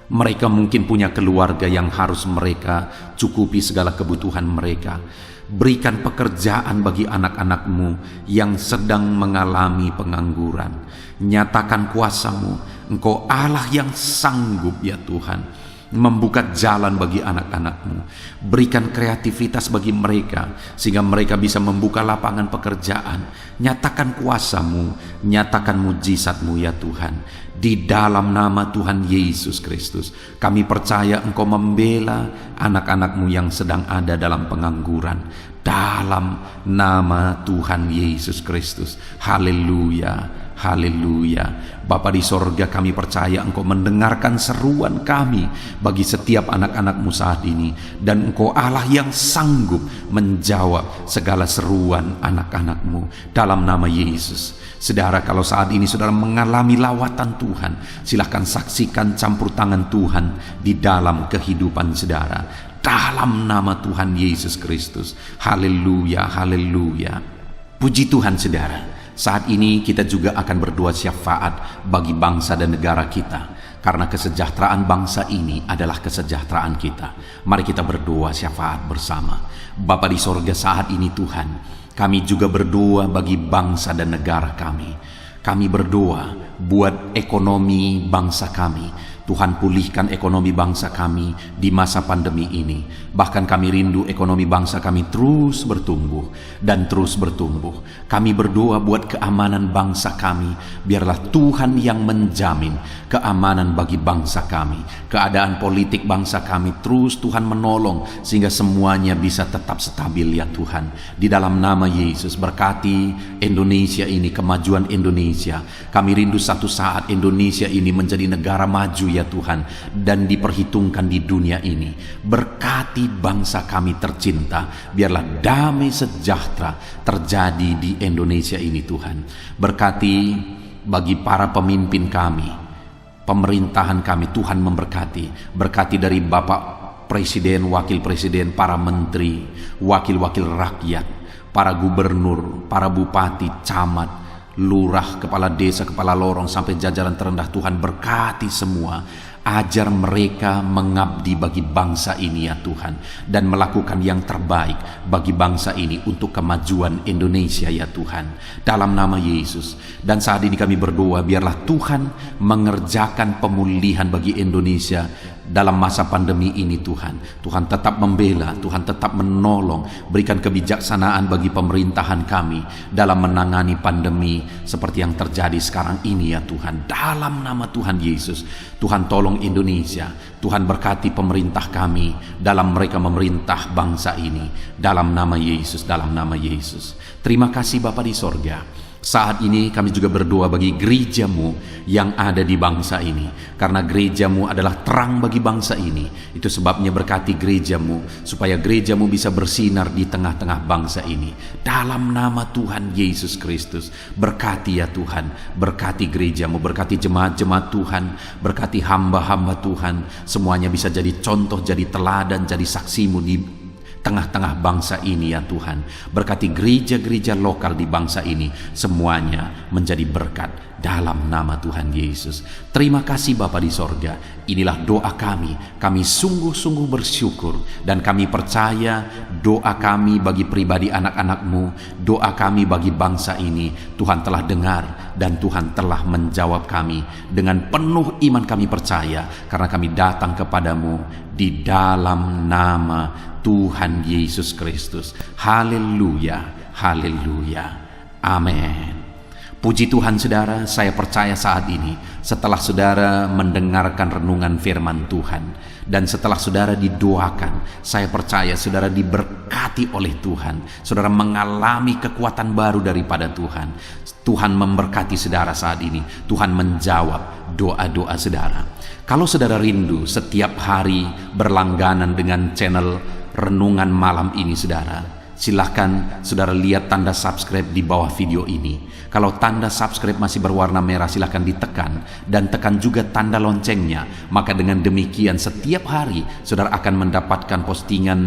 Mereka mungkin punya keluarga yang harus mereka cukupi segala kebutuhan mereka. Berikan pekerjaan bagi anak-anak-Mu yang sedang mengalami pengangguran. Nyatakan kuasa-Mu. Engkau Allah yang sanggup ya Tuhan membuka jalan bagi anak-anak-Mu. Berikan kreativitas bagi mereka sehingga mereka bisa membuka lapangan pekerjaan. Nyatakan kuasa-Mu, nyatakan mujizat-Mu ya Tuhan. Di dalam nama Tuhan Yesus Kristus, kami percaya Engkau membela anak-anak-Mu yang sedang ada dalam pengangguran. Dalam nama Tuhan Yesus Kristus. Haleluya. Haleluya. Bapa di sorga, kami percaya Engkau mendengarkan seruan kami bagi setiap anak-anak-Mu saat ini. Dan Engkau Allah yang sanggup menjawab segala seruan anak-anak-Mu dalam nama Yesus. Saudara, kalau saat ini saudara mengalami lawatan Tuhan, silahkan saksikan campur tangan Tuhan di dalam kehidupan saudara. Dalam nama Tuhan Yesus Kristus. Haleluya, haleluya. Puji Tuhan saudara. Saat ini kita juga akan berdoa syafaat bagi bangsa dan negara kita. Karena kesejahteraan bangsa ini adalah kesejahteraan kita. Mari kita berdoa syafaat bersama. Bapa di sorga, saat ini Tuhan, kami juga berdoa bagi bangsa dan negara kami. Kami berdoa buat ekonomi bangsa kami. Tuhan pulihkan ekonomi bangsa kami di masa pandemi ini. Bahkan kami rindu ekonomi bangsa kami terus bertumbuh dan terus bertumbuh. Kami berdoa buat keamanan bangsa kami. Biarlah Tuhan yang menjamin keamanan bagi bangsa kami. Keadaan politik bangsa kami terus Tuhan menolong sehingga semuanya bisa tetap stabil ya Tuhan. Di dalam nama Yesus, berkati Indonesia ini, kemajuan Indonesia. Kami rindu satu saat Indonesia ini menjadi negara maju ya Tuhan, dan diperhitungkan di dunia ini. Berkati bangsa kami tercinta, biarlah damai sejahtera terjadi di Indonesia ini Tuhan. Berkati bagi para pemimpin kami, pemerintahan kami, Tuhan memberkati. Berkati dari Bapak Presiden, Wakil Presiden, para menteri, wakil-wakil rakyat, para gubernur, para bupati, camat, lurah, kepala desa, kepala lorong, sampai jajaran terendah. Tuhan berkati semua. Ajar mereka mengabdi bagi bangsa ini ya Tuhan, dan melakukan yang terbaik bagi bangsa ini untuk kemajuan Indonesia ya Tuhan, dalam nama Yesus. Dan saat ini kami berdoa, biarlah Tuhan mengerjakan pemulihan bagi Indonesia dalam masa pandemi ini Tuhan. Tuhan tetap membela, Tuhan tetap menolong, berikan kebijaksanaan bagi pemerintahan kami dalam menangani pandemi seperti yang terjadi sekarang ini ya Tuhan, dalam nama Tuhan Yesus. Tuhan tolong Indonesia, Tuhan berkati pemerintah kami dalam mereka memerintah bangsa ini, dalam nama Yesus, dalam nama Yesus. Terima kasih Bapa di sorga. Saat ini kami juga berdoa bagi gerejamu yang ada di bangsa ini, karena gerejamu adalah terang bagi bangsa ini. Itu sebabnya berkati gerejamu, supaya gerejamu bisa bersinar di tengah-tengah bangsa ini. Dalam nama Tuhan Yesus Kristus, berkati ya Tuhan, berkati gerejamu, berkati jemaat-jemaat Tuhan, berkati hamba-hamba Tuhan, semuanya bisa jadi contoh, jadi teladan, jadi saksimu di tengah-tengah bangsa ini ya Tuhan. Berkati gereja-gereja lokal di bangsa ini, semuanya menjadi berkat dalam nama Tuhan Yesus. Terima kasih Bapa di sorga. Inilah doa kami. Kami sungguh-sungguh bersyukur, dan kami percaya doa kami bagi pribadi anak-anak-Mu, doa kami bagi bangsa ini, Tuhan telah dengar dan Tuhan telah menjawab kami. Dengan penuh iman kami percaya, karena kami datang kepadamu di dalam nama Tuhan Yesus Kristus. Haleluya, haleluya, amin. Puji Tuhan saudara, saya percaya saat ini setelah saudara mendengarkan renungan firman Tuhan, dan setelah saudara didoakan, saya percaya saudara diberkati oleh Tuhan. Saudara mengalami kekuatan baru daripada Tuhan. Tuhan memberkati saudara saat ini. Tuhan menjawab doa-doa saudara. Kalau saudara rindu setiap hari berlangganan dengan channel Renungan Malam ini saudara, silahkan saudara lihat tanda subscribe di bawah video ini. Kalau tanda subscribe masih berwarna merah, silahkan ditekan, dan tekan juga tanda loncengnya. Maka dengan demikian setiap hari saudara akan mendapatkan postingan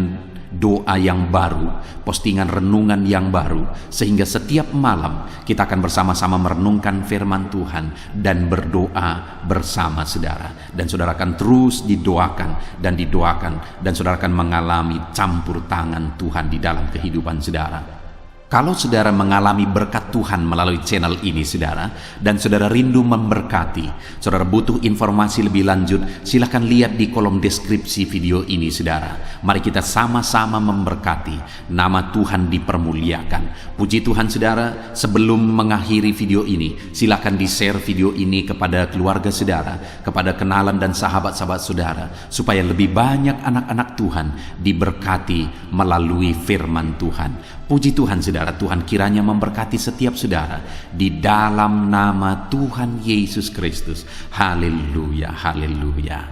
doa yang baru, postingan renungan yang baru, sehingga setiap malam kita akan bersama-sama merenungkan firman Tuhan dan berdoa bersama saudara. Dan saudara akan terus didoakan dan didoakan, dan saudara akan mengalami campur tangan Tuhan di dalam kehidupan saudara. Kalau saudara mengalami berkat Tuhan melalui channel ini saudara, dan saudara rindu memberkati, saudara butuh informasi lebih lanjut, silahkan lihat di kolom deskripsi video ini saudara. Mari kita sama-sama memberkati, nama Tuhan dipermuliakan. Puji Tuhan saudara, sebelum mengakhiri video ini, silahkan di-share video ini kepada keluarga saudara, kepada kenalan dan sahabat-sahabat saudara, supaya lebih banyak anak-anak Tuhan diberkati melalui firman Tuhan. Puji Tuhan saudara, Tuhan kiranya memberkati setiap saudara di dalam nama Tuhan Yesus Kristus. Haleluya, haleluya,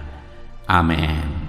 amin.